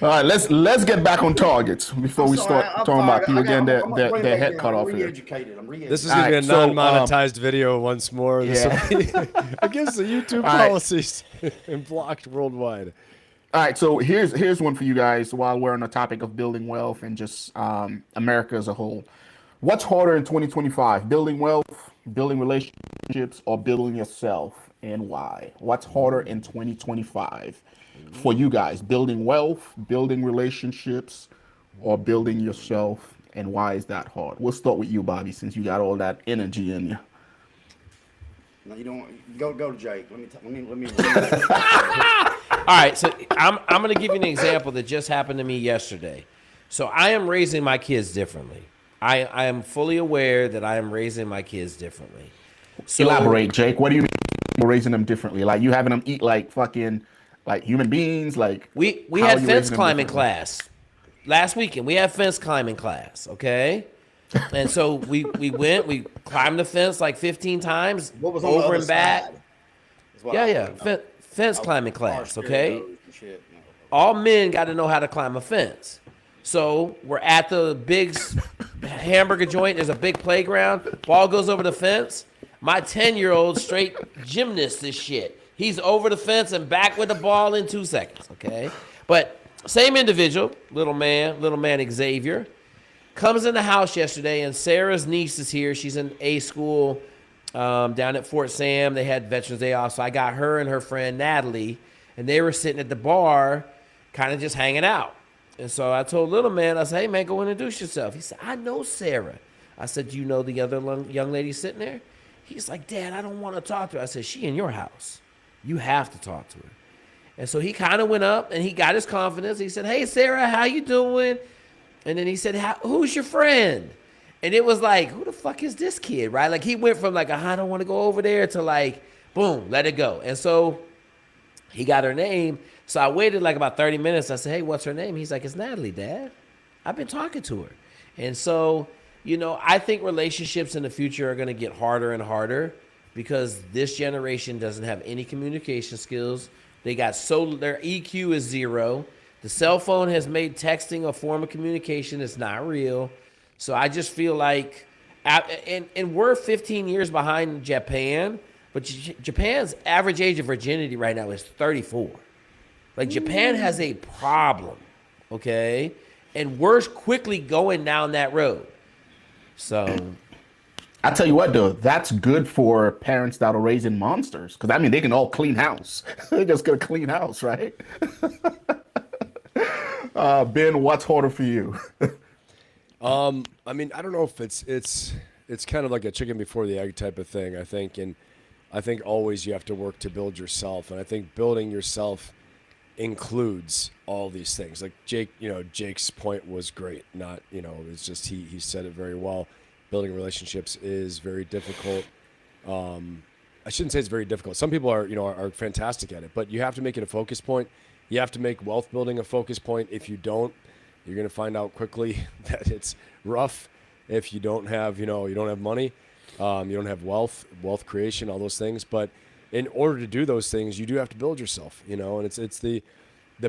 All right, let's get back on targets before
I'm
we
sorry,
start
I'm
talking about
fired.
people getting
I'm gonna bring it
their
back
head
in.
cut
I'm
off here.
re-educated. I'm re-educated.
This is going to be a
Alright, so,
non-monetized video once more. This
yeah.
will be against the YouTube
Alright.
policies and blocked worldwide.
All right, so here's one for you guys while we're on the topic of building wealth and just America as a whole. What's harder in 2025? Building wealth, building relationships, or building yourself, and why? What's harder in 2025 for you guys? Building wealth, building relationships, or building yourself, and why is that hard? We'll start with you, Bobby, since you got all that energy in you.
No, you don't go to Jake. Let me.
All right, so I'm going to give you an example that just happened to me yesterday. So I am raising my kids differently. I am fully aware that I am raising my kids differently. So,
Elaborate, Jake. What do you mean you're raising them differently? Like you having them eat like fucking like human beings? Like
We
how
had
are you
fence
raising them
climbing
differently?
class last weekend. We had fence climbing class, okay? And so we climbed the fence like 15 times,
What was on the
over
other
and back.
side? Is what
Yeah,
I
yeah,
wanna know.
fence climbing class,
Scared
okay?
of those and shit. No.
All men got to know how to climb a fence. So we're at the big hamburger joint. There's a big playground. Ball goes over the fence. My 10-year-old straight gymnast this shit. He's over the fence and back with the ball in 2 seconds, okay? But same individual, little man Xavier, comes in the house yesterday, and Sarah's niece is here. She's in A school down at Fort Sam. They had Veterans Day off, so I got her and her friend Natalie, and they were sitting at the bar kind of just hanging out. And so I told little man, I said, hey, man, go introduce yourself. He said, I know Sarah. I said, do you know the other young lady sitting there? He's like, Dad, I don't want to talk to her. I said, she in your house. You have to talk to her. And so he kind of went up, and he got his confidence. He said, hey, Sarah, how you doing? And then he said, who's your friend? And it was like, who the fuck is this kid, right? Like he went from like, I don't want to go over there to like, boom, let it go. And so he got her name. So I waited like about 30 minutes. I said, hey, what's her name? He's like, it's Natalie, Dad. I've been talking to her. And so, you know, I think relationships in the future are going to get harder and harder because this generation doesn't have any communication skills. Their EQ is zero. The cell phone has made texting a form of communication. It's not real. So I just feel like, and we're 15 years behind Japan, but Japan's average age of virginity right now is 34. Like Japan has a problem, okay? And we're quickly going down that road. So
I tell you what, though, that's good for parents that are raising monsters. Because, I mean, they can all clean house. They're just going to clean house, right? Ben, what's harder for you?
I mean, I don't know if it's kind of like a chicken before the egg type of thing, I think. And I think always you have to work to build yourself. And I think building yourself includes all these things. Like Jake's point was great. Not, it's just he said it very well. Building relationships is very difficult. I shouldn't say it's very difficult. Some people are fantastic at it, but you have to make it a focus point. You have to make wealth building a focus point. If you don't, you're going to find out quickly that it's rough. If you don't have, you don't have money, you don't have wealth creation, all those things. But in order to do those things, you do have to build yourself, and it's the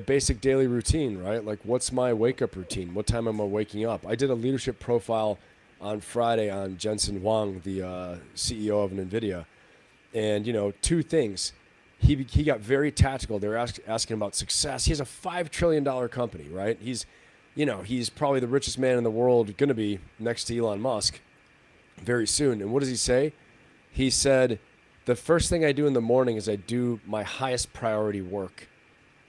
basic daily routine, right? Like, what's my wake up routine? What time am I waking up? I did a leadership profile on Friday on Jensen Huang, the CEO of NVIDIA. And, two things. He got very tactical. They were asking about success. He has a $5 trillion company, right? He's probably the richest man in the world, going to be next to Elon Musk very soon. And what does he say? He said, the first thing I do in the morning is I do my highest priority work.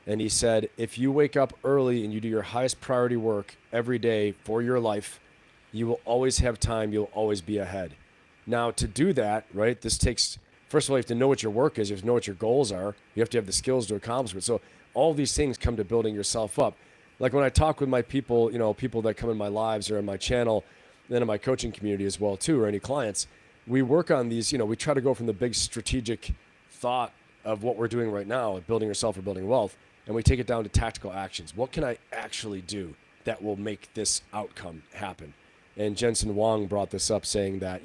And he said, if you wake up early and you do your highest priority work every day for your life, you will always have time. You'll always be ahead. Now, to do that, right, this takes, first of all, you have to know what your work is. You have to know what your goals are. You have to have the skills to accomplish it. So all these things come to building yourself up. Like when I talk with my people, people that come in my lives or in my channel, then in my coaching community as well too, or any clients, we work on these, we try to go from the big strategic thought of what we're doing right now, building yourself or building wealth, and we take it down to tactical actions. What can I actually do that will make this outcome happen? And Jensen Huang brought this up saying that,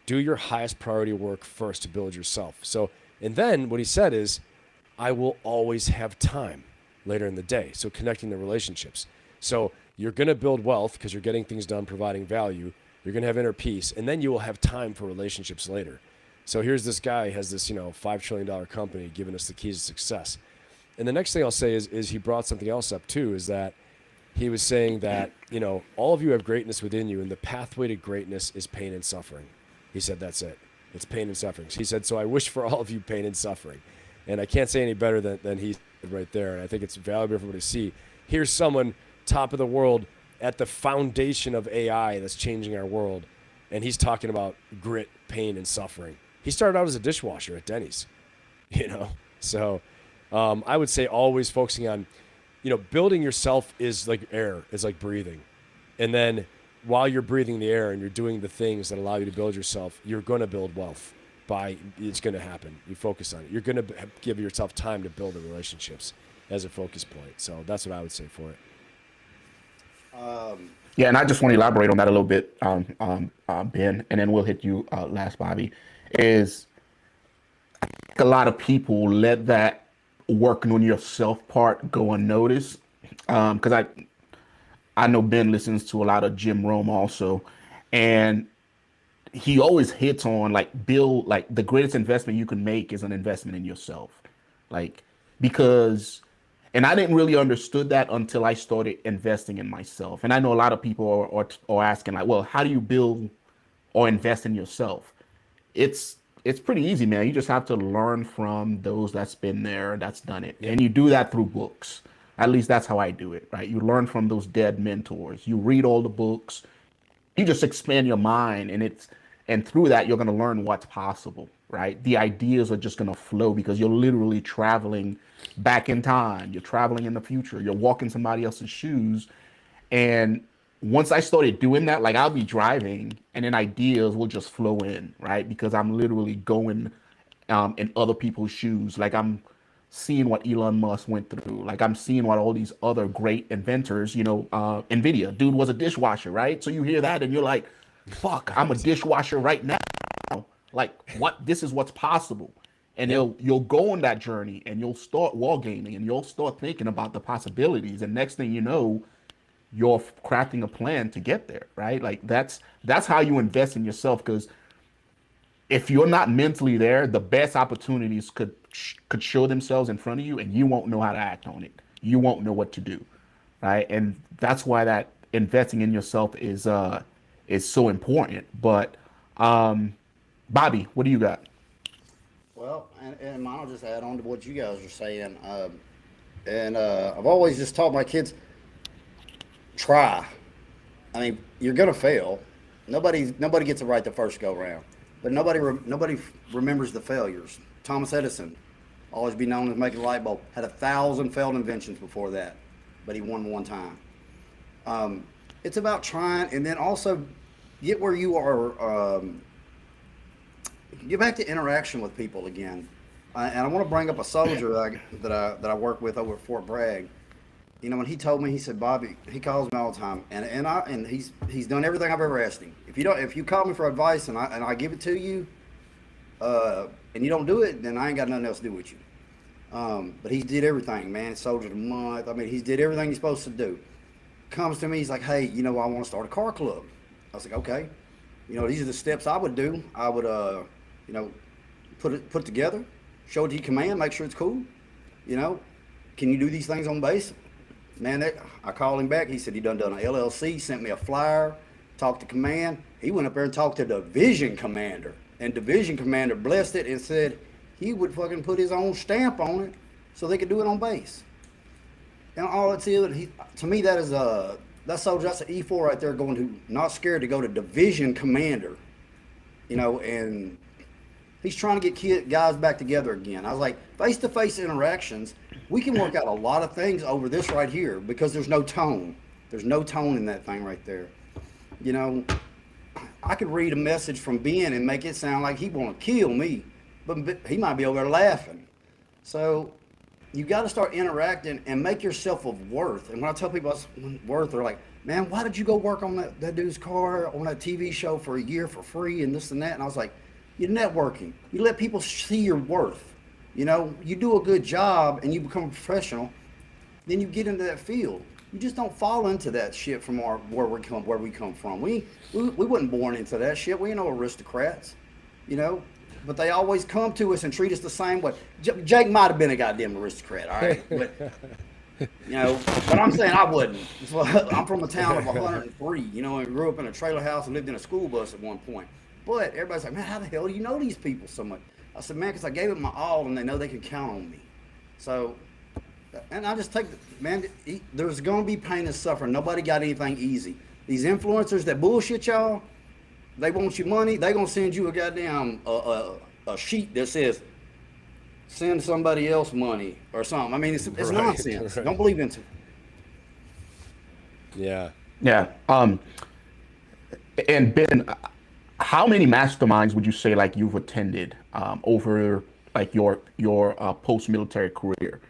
do your highest priority work first to build yourself. So, and then what he said is, I will always have time later in the day. So connecting the relationships. So you're going to build wealth because you're getting things done, providing value. You're going to have inner peace, and then you will have time for relationships later. So here's this guy has this, $5 trillion company giving us the keys to success. And the next thing I'll say is he brought something else up too, is that he was saying that, all of you have greatness within you, and the pathway to greatness is pain and suffering. He said, that's it. It's pain and suffering. He said, so I wish for all of you pain and suffering. And I can't say any better than he said right there. And I think it's valuable for everybody to see. Here's someone, top of the world, at the foundation of AI that's changing our world. And he's talking about grit, pain, and suffering. He started out as a dishwasher at Denny's, So I would say always focusing on, building yourself is like air, is like breathing. And then while you're breathing the air and you're doing the things that allow you to build yourself, you're going to build wealth. It's going to happen. You focus on it. You're going to give yourself time to build the relationships as a focus point. So that's what I would say for it.
Yeah, and I just want to elaborate on that a little bit, Ben, and then we'll hit you last, Bobby. Is I think a lot of people let that working on yourself part go unnoticed. Because I know Ben listens to a lot of Jim Rome also, and he always hits on the greatest investment you can make is an investment in yourself, because. And I didn't really understood that until I started investing in myself. And I know a lot of people are asking well, how do you build or invest in yourself? It's pretty easy, man. You just have to learn from those that's been there, that's done it. And you do that through books. At least that's how I do it, right? You learn from those dead mentors. You read all the books. You just expand your mind, and through that, you're going to learn what's possible, right? The ideas are just going to flow because you're literally traveling back in time. You're traveling in the future. You're walking somebody else's shoes. And once I started doing that, like I'll be driving and then ideas will just flow in, right? Because I'm literally going in other people's shoes. Like I'm seeing what Elon Musk went through. Like I'm seeing what all these other great inventors, NVIDIA, dude was a dishwasher, right? So you hear that and you're like, fuck, I'm a dishwasher right now. Like what? This is what's possible. And you'll go on that journey and you'll start wargaming and you'll start thinking about the possibilities. And next thing you know, you're crafting a plan to get there, right? Like that's how you invest in yourself. Because if you're not mentally there, the best opportunities could show themselves in front of you, and you won't know how to act on it. You won't know what to do, right? And that's why that investing in yourself is so important. But Bobby, what do you got?
Well, and I'll just add on to what you guys are saying. I've always just taught my kids, try. I mean, you're gonna fail. Nobody gets it right the first go round, but nobody remembers the failures. Thomas Edison, always be known as making a light bulb, had 1,000 failed inventions before that, but he won one time. It's about trying, and then also get where you are. Get back to interaction with people again. And I want to bring up a soldier that I work with over at Fort Bragg. You know, when he told me, he said, Bobby, he calls me all the time, and he's done everything I've ever asked him. If you call me for advice and I give it to you, and you don't do it, then I ain't got nothing else to do with you. But he did everything, man. Soldier of the month. I mean, he did everything he's supposed to do. Comes to me, he's like, hey, I want to start a car club. I was like, okay. These are the steps I would do. I would, put it together, show it to your command, make sure it's cool. Can you do these things on base? Man, I called him back. He said he done an LLC, sent me a flyer, talked to command. He went up there and talked to division commander, and division commander blessed it and said he would fucking put his own stamp on it so they could do it on base. And all it's to me, that is that soldier, that's an E4 right there, going to not scared to go to division commander, and he's trying to get guys back together again. I was like, face-to-face interactions, we can work out a lot of things over this right here because there's no tone. There's no tone in that thing right there. I could read a message from Ben and make it sound like he want to kill me, but he might be over there laughing. So you got to start interacting and make yourself of worth. And when I tell people worth, they're like, man, why did you go work on that dude's car on that TV show for a year for free and this and that? And I was like, you're networking. You let people see your worth. You do a good job and you become a professional, then you get into that field. You just don't fall into that shit from where we come from. We wasn't born into that shit. We ain't no aristocrats, but they always come to us and treat us the same way. Jake might have been a goddamn aristocrat, all right? But I'm saying I wouldn't. I'm from a town of 103, and grew up in a trailer house and lived in a school bus at one point. But everybody's like, man, how the hell do you know these people so much? I said, man, because I gave it my all and they know they can count on me. So, and I just take, man, there's going to be pain and suffering. Nobody got anything easy. These influencers that bullshit y'all, they want your money. They going to send you a goddamn a sheet that says, send somebody else money or something. I mean, it's right, nonsense. Right. Don't believe into it.
Yeah.
Yeah. And Ben, how many masterminds would you say like you've attended over like your post-military career?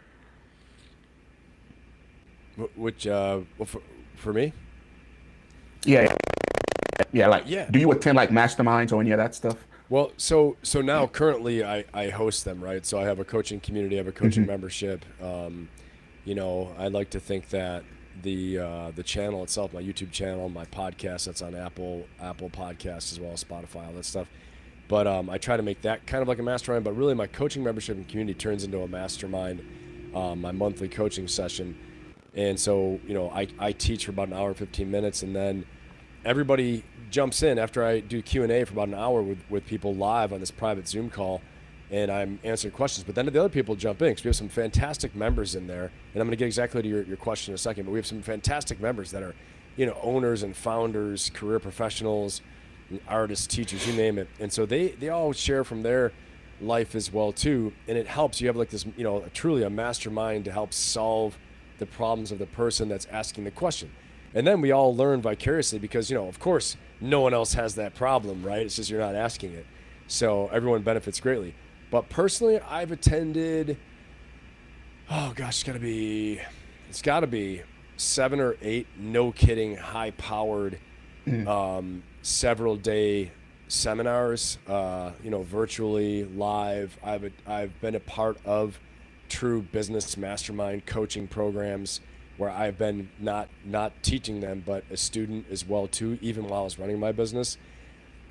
Which for me?
Yeah. Like,
yeah.
Do you attend like masterminds or any of that stuff?
Well, so now currently I host them, right? So I have a coaching community, I have a coaching membership. I'd like to think that the channel itself, my YouTube channel, my podcast that's on Apple Podcasts as well as Spotify, all that stuff. But I try to make that kind of like a mastermind, but really my coaching membership and community turns into a mastermind, my monthly coaching session. And so, I teach for about an hour and 15 minutes, and then everybody jumps in after I do Q&A for about an hour with people live on this private Zoom call, and I'm answering questions. But then the other people jump in because we have some fantastic members in there. And I'm going to get exactly to your question in a second, but we have some fantastic members that are, owners and founders, career professionals, artists, teachers, you name it. And so they all share from their life as well too. And it helps. You have like this, truly a mastermind to help solve the problems of the person that's asking the question. And then we all learn vicariously because, of course, no one else has that problem, right? It's just you're not asking it. So everyone benefits greatly. But personally, I've attended, oh gosh, it's got to be 7 or 8, no kidding, high-powered, several day seminars, virtually, live. I've been a part of true business mastermind coaching programs where I've been not teaching them, but a student as well too, even while I was running my business.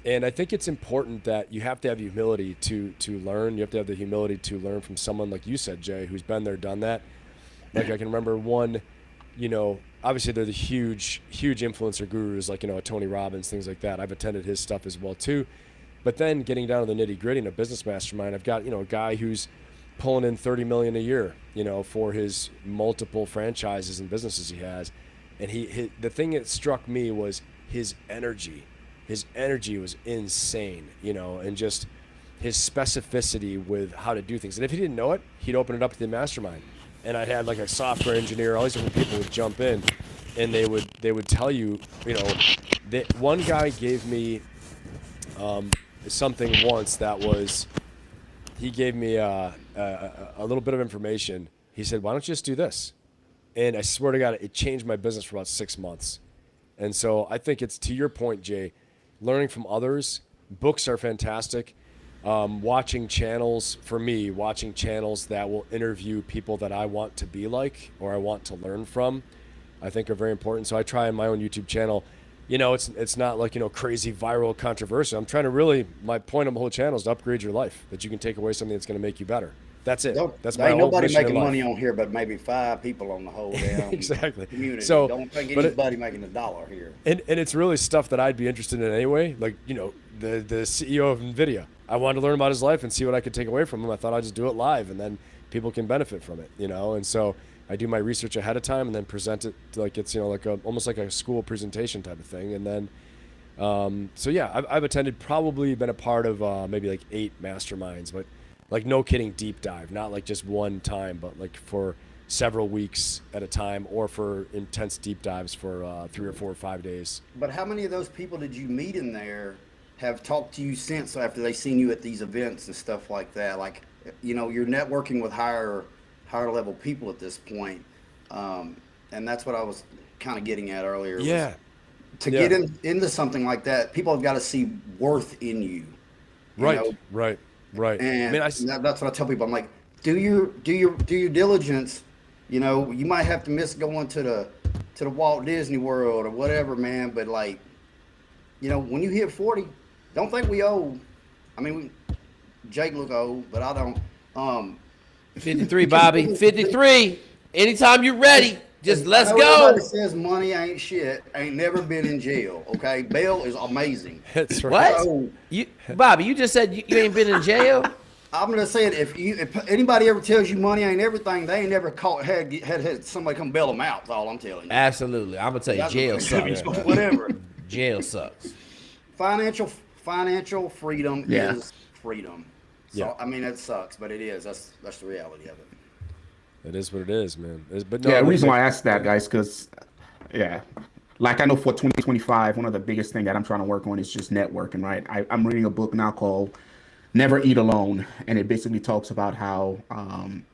And I think it's important that you have to have humility to learn. You have to have the humility to learn from someone like you said, Jay, who's been there, done that. Like I can remember one, obviously they're the huge influencer gurus like, a Tony Robbins, things like that. I've attended his stuff as well too. But then getting down to the nitty gritty in a business mastermind, I've got, a guy who's pulling in 30 million a year, for his multiple franchises and businesses he has. And the thing that struck me was his energy. His energy was insane, and just his specificity with how to do things. And if he didn't know it, he'd open it up to the mastermind. And I had like a software engineer, all these different people would jump in, and they would tell you, that one guy gave me something once that was, he gave me a little bit of information. He said, why don't you just do this? And I swear to God, it changed my business for about 6 months. And so I think it's, to your point, Jay, learning from others. Books are fantastic. Watching channels that will interview people that I want to be like or I want to learn from, I think are very important. So I try on my own YouTube channel, it's not like, crazy viral controversy. I'm trying to really, my point on the whole channel is to upgrade your life, that you can take away something that's going to make you better. That's it. That's my
ain't
whole
nobody
mission
making
in life.
money on here, but maybe 5 people on the whole damn
exactly.
community.
So
don't think anybody making $1 here.
And it's really stuff that I'd be interested in anyway. Like, the CEO of NVIDIA. I wanted to learn about his life and see what I could take away from him. I thought I'd just do it live, and then people can benefit from it, And so I do my research ahead of time and then present it like it's, almost like a school presentation type of thing. And then, so yeah, I've attended, probably been a part of maybe like 8 masterminds, but like no kidding, deep dive, not like just one time, but like for several weeks at a time, or for intense deep dives for 3 or 4 or 5 days.
But how many of those people did you meet in there have talked to you since, after they seen you at these events and stuff like that? Like, you're networking with higher level people at this point. And that's what I was kind of getting at earlier.
Yeah.
To get into something like that, people have got to see worth in you.
Right.
And that's what I tell people. I'm like, do your diligence. You might have to miss going to the Walt Disney World or whatever, man. But like, when you hit 40, don't think we old. I mean, Jake look old, but I don't.
53, Bobby. 53. Anytime you're ready, just let's go.
Everybody says money ain't shit. Ain't never been in jail. Okay, bail is amazing.
That's right.
What? Bobby, you just said you ain't been in jail.
I'm gonna say it. If anybody ever tells you money ain't everything, they ain't never had somebody come bail them out. That's all I'm telling you.
Absolutely, I'm gonna tell you, jail sucks.
Whatever.
Jail sucks.
Financial freedom is freedom. So
Yeah.
I mean, it sucks, but it is. That's the reality of it.
It is what it is, man.
The reason why I asked that, guys, because like I know for 2025, one of the biggest thing that I'm trying to work on is just networking, right? I'm reading a book now called Never Eat Alone, and it basically talks about how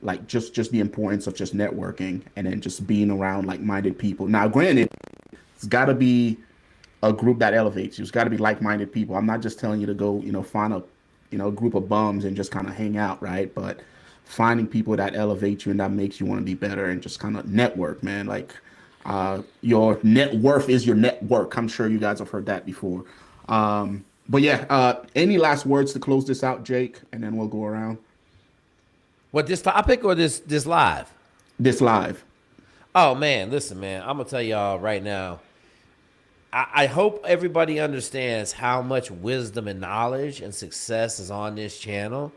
like just the importance of just networking and then just being around like-minded people. Now, granted, it's got to be a group that elevates you. It's got to be like-minded people. I'm not just telling you to go, find a group of bums and just kind of hang out, right? But finding people that elevate you and that makes you want to be better and just kind of network, man. Like your net worth is your network. I'm sure you guys have heard that before. But yeah, any last words to close this out, Jake? And then we'll go around.
What, this topic or this live?
This live.
Oh man, listen, man. I'm gonna tell y'all right now. I hope everybody understands how much wisdom and knowledge and success is on this channel.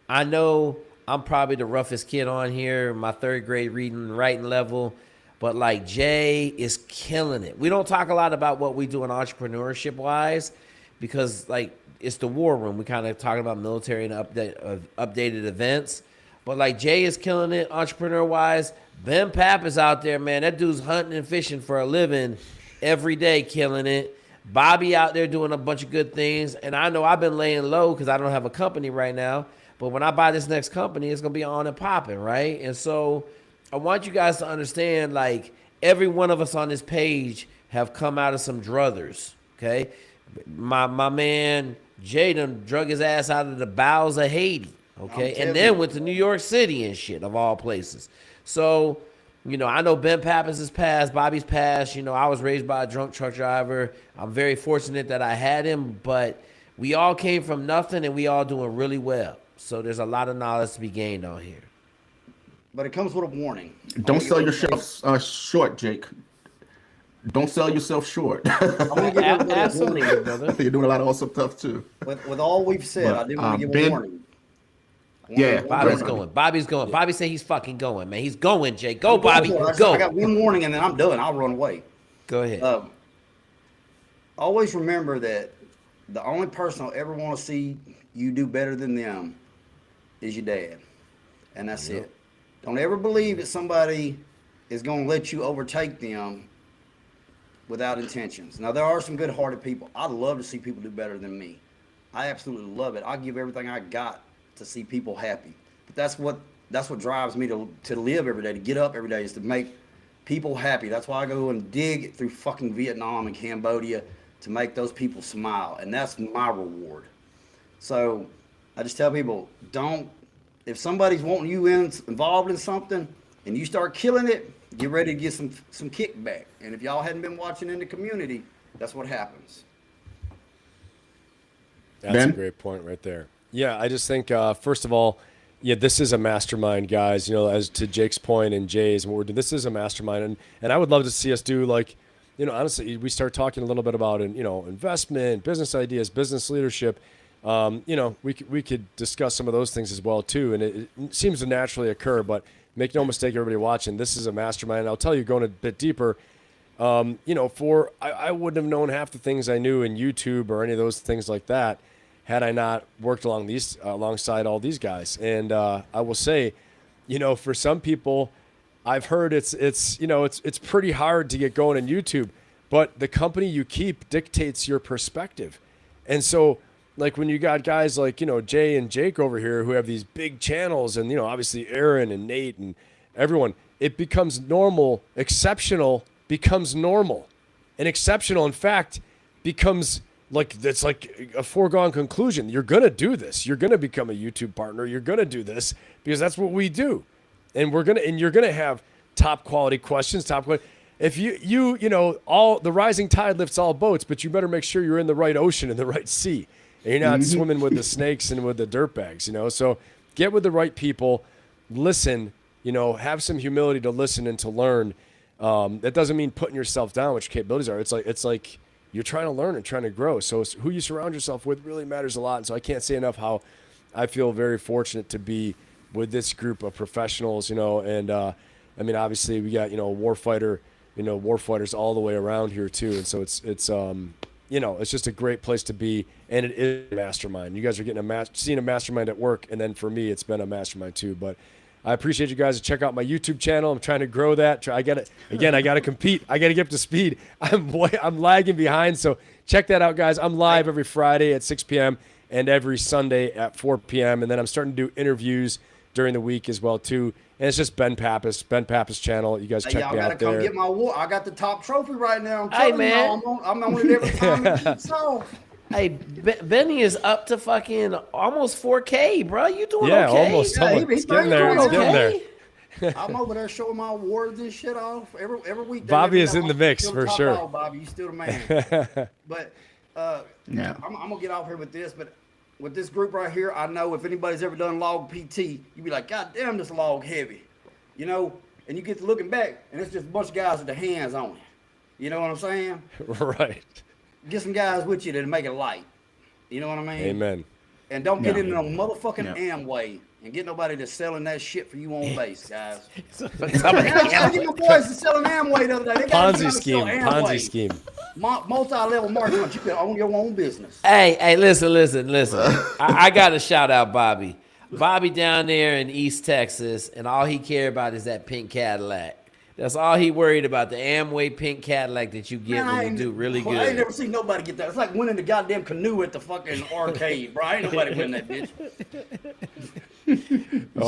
I know I'm probably the roughest kid on here, my 3rd grade reading and writing level, but like Jay is killing it. We don't talk a lot about what we do in entrepreneurship wise, because like it's the war room. We kind of talking about military and updated events, but like Jay is killing it entrepreneur wise. Ben Papp is out there, man. That dude's hunting and fishing for a living. every day killing it. Bobby out there doing a bunch of good things. And I know I've been laying low because I don't have a company right now. But when I buy this next company, it's going to be on and popping, right? And so I want you guys to understand, like, every one of us on this page have come out of some druthers, okay? My man Jaden drug his ass out of the bowels of Haiti, okay? And then went to New York City and shit, of all places. So, you know, I know Ben Pappas has passed, Bobby's passed. You know, I was raised by a drunk truck driver. I'm very fortunate that I had him, but we all came from nothing and we all doing really well. So there's a lot of knowledge to be gained on here.
But it comes with a warning.
Don't sell yourself short, Jake. Don't sell yourself short.
Absolutely, brother.
You're doing a lot of awesome stuff too.
With all we've said, I do want to give a warning.
Yeah,
Bobby's going. Bobby's going. Bobby said he's fucking going, man. He's going, Jake. Go, Bobby. Go.
I got one warning and then I'm done. I'll run away.
Go ahead.
Always remember that the only person I'll ever want to see you do better than them is your dad. And that's it. Don't ever believe that somebody is going to let you overtake them without intentions. Now, there are some good-hearted people. I'd love to see people do better than me. I absolutely love it. I give everything I got to see people happy. But that's what drives me to live every day, to get up every day, is to make people happy. That's why I go and dig through fucking Vietnam and Cambodia to make those people smile. And that's my reward. So I just tell people, if somebody's wanting you involved in something and you start killing it, get ready to get some kickback. And if y'all hadn't been watching in the community, that's what happens.
That's
Ben?
a great point right there. Yeah, I just think, first of all, yeah, this is a mastermind, guys. You know, as to Jake's point and Jay's, and what we're doing, this is a mastermind. And I would love to see us do, like, you know, honestly, we start talking a little bit about, you know, investment, business ideas, business leadership. You know, we could discuss some of those things as well too, and it seems to naturally occur. But make no mistake, everybody watching, this is a mastermind. And I'll tell you, going a bit deeper, you know, I wouldn't have known half the things I knew in YouTube or any of those things like that had I not worked alongside all these guys. And I will say, you know, for some people, I've heard it's you know, it's pretty hard to get going in YouTube, but the company you keep dictates your perspective, and so. Like when you got guys like, you know, Jay and Jake over here who have these big channels, and, you know, obviously Aaron and Nate and everyone, it becomes normal. Exceptional becomes normal, and exceptional, in fact, becomes like, it's like a foregone conclusion. You're going to do this. You're going to become a YouTube partner. You're going to do this because that's what we do. And you're going to have top quality questions, if you know, all the rising tide lifts all boats, but you better make sure you're in the right ocean, in the right sea. And you're not swimming with the snakes and with the dirtbags, you know. So get with the right people, listen, you know, have some humility to listen and to learn. That doesn't mean putting yourself down, what your capabilities are. It's like you're trying to learn and trying to grow. So who you surround yourself with really matters a lot. And so I can't say enough how I feel very fortunate to be with this group of professionals, you know. And I mean, obviously we got, you know, warfighters all the way around here too. And so it's you know, it's just a great place to be, and it is a mastermind. You guys are getting seeing a mastermind at work, and then for me, it's been a mastermind too. But I appreciate you guys. Check out my YouTube channel. I'm trying to grow that. I got to compete. I got to get up to speed. I'm lagging behind, so check that out, guys. I'm live every Friday at 6 p.m. and every Sunday at 4 p.m. And then I'm starting to do interviews during the week as well too. And it's just Ben Pappas channel. You guys check me out there.
I gotta come get my award. I got the top trophy right now.
Hey, man.
I'm on it every time it keeps off.
Hey, Benny is up to fucking almost 4K, bro. You doing okay?
Almost.
Yeah,
He's getting there. He's getting there.
I'm over there showing my awards and shit off every week.
Bobby is in the mix for sure.
Bobby, you still the man. But
Yeah.
I'm gonna get off here with this, but with this group right here, I know if anybody's ever done log PT, you'd be like, God damn, this log heavy, you know? And you get to looking back, and it's just a bunch of guys with their hands on it. You know what I'm saying?
Right.
Get some guys with you to make it light. You know what I mean?
Amen.
And don't get into no motherfucking Amway and get nobody that's selling that shit for you on base, guys. I get my boys to selling Amway the other day.
Ponzi scheme.
Multi-level marketing. You can own your own business.
Hey, listen. I got to shout out Bobby. Bobby down there in East Texas, and all he cared about is that pink Cadillac. That's all he worried about. The Amway pink Cadillac that you get
Man,
when you do really good.
I ain't never seen nobody get that. It's like winning the goddamn canoe at the fucking arcade, bro. Ain't nobody win that bitch.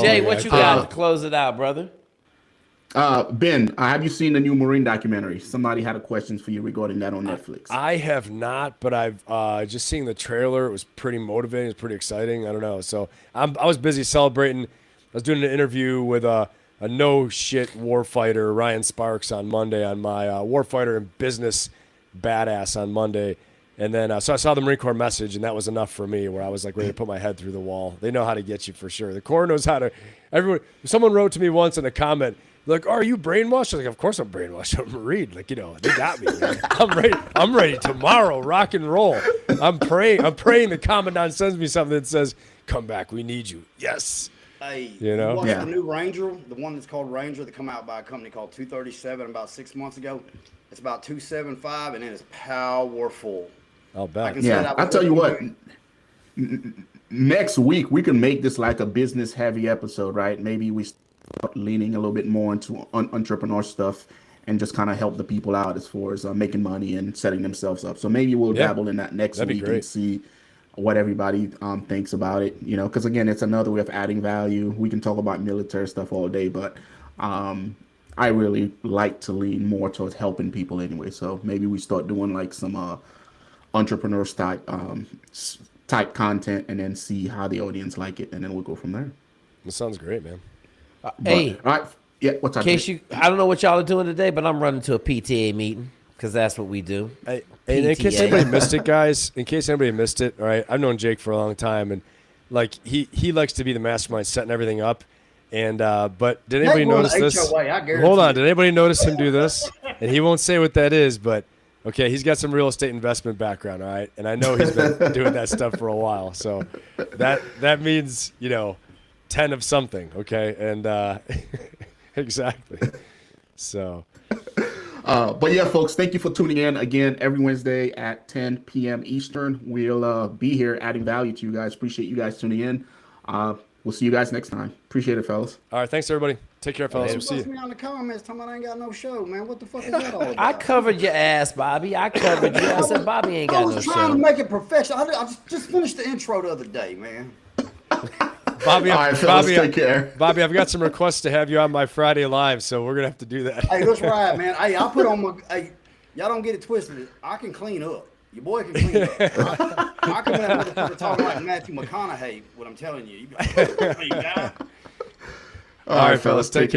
Jay, what you got to close it out, brother?
Ben, have you seen the new Marine documentary? Somebody had a question for you regarding that on Netflix.
I have not, but I've just seen the trailer. It was pretty motivating. It was pretty exciting. I don't know. So I was busy celebrating. I was doing an interview with a no shit warfighter, Ryan Sparks, on Monday on my warfighter and business badass on Monday. And then so I saw the Marine Corps message, and that was enough for me, where I was like ready to put my head through the wall. They know how to get you for sure. The Corps knows how to. Everyone. Someone wrote to me once in a comment, like, "Oh, are you brainwashed?" I was like, "Of course I'm brainwashed. I'm a Marine. Like, they got me. Man. I'm ready tomorrow. Rock and roll. I'm praying. The Commandant sends me something that says, "Come back. We need you." Yes.
Hey,
You know?
watched
Yeah.
the new Ranger, the one that's called Ranger, that come out by a company called 237 about 6 months ago. It's about 275, and it is powerful.
I'll bet.
Yeah, I'll tell you what. Next week we can make this like a business heavy episode, right? Maybe we start leaning a little bit more into entrepreneur stuff and just kind of help the people out as far as making money and setting themselves up. So maybe we'll dabble in that next
that'd be
week
great.
and see what everybody thinks about it. Because again, it's another way of adding value. We can talk about military stuff all day, but I really like to lean more towards helping people anyway. So maybe we start doing like some entrepreneur type content and then see how the audience like it, and then we'll go from there.
That sounds great, man.
Hey,
all right, yeah. What's up?
in case I don't know what y'all are doing today, but I'm running to a PTA meeting because that's what we do.
And in case
PTA.
anybody missed it, guys, all right, I've known Jake for a long time, and like he likes to be the mastermind setting everything up. And but did anybody
Jake run
notice this?
HOA, I guarantee
Hold on,
you.
did anybody notice him do this? And he won't say what that is, but okay, he's got some real estate investment background, all right, and I know he's been doing that stuff for a while. So that means 10 of something, okay, and exactly. So.
But yeah, folks, thank you for tuning in again every Wednesday at 10 p.m. Eastern. We'll be here adding value to you guys. Appreciate you guys tuning in. We'll see you guys next time. Appreciate it, fellas.
All right, thanks everybody. Take care, fellas. We'll see
Post
you.
me on the comments talking about I ain't got no show, man. What the fuck is that all about?
I covered your ass, Bobby. I covered you. I said Bobby ain't
I
got no
was trying to
show.
make it professional. I just finished the intro the other day, man.
Bobby,
All right, fellas, take care.
Bobby, I've got some requests to have you on my Friday live, so we're gonna have to do that.
Hey, let's ride, man. Hey, I put on my. Hey, y'all don't get it twisted. I can clean up. Your boy can clean up. I can have motherfucker talking like Matthew McConaughey. What I'm telling you. You be like, "Hey, guy."
All right, fellas, take care.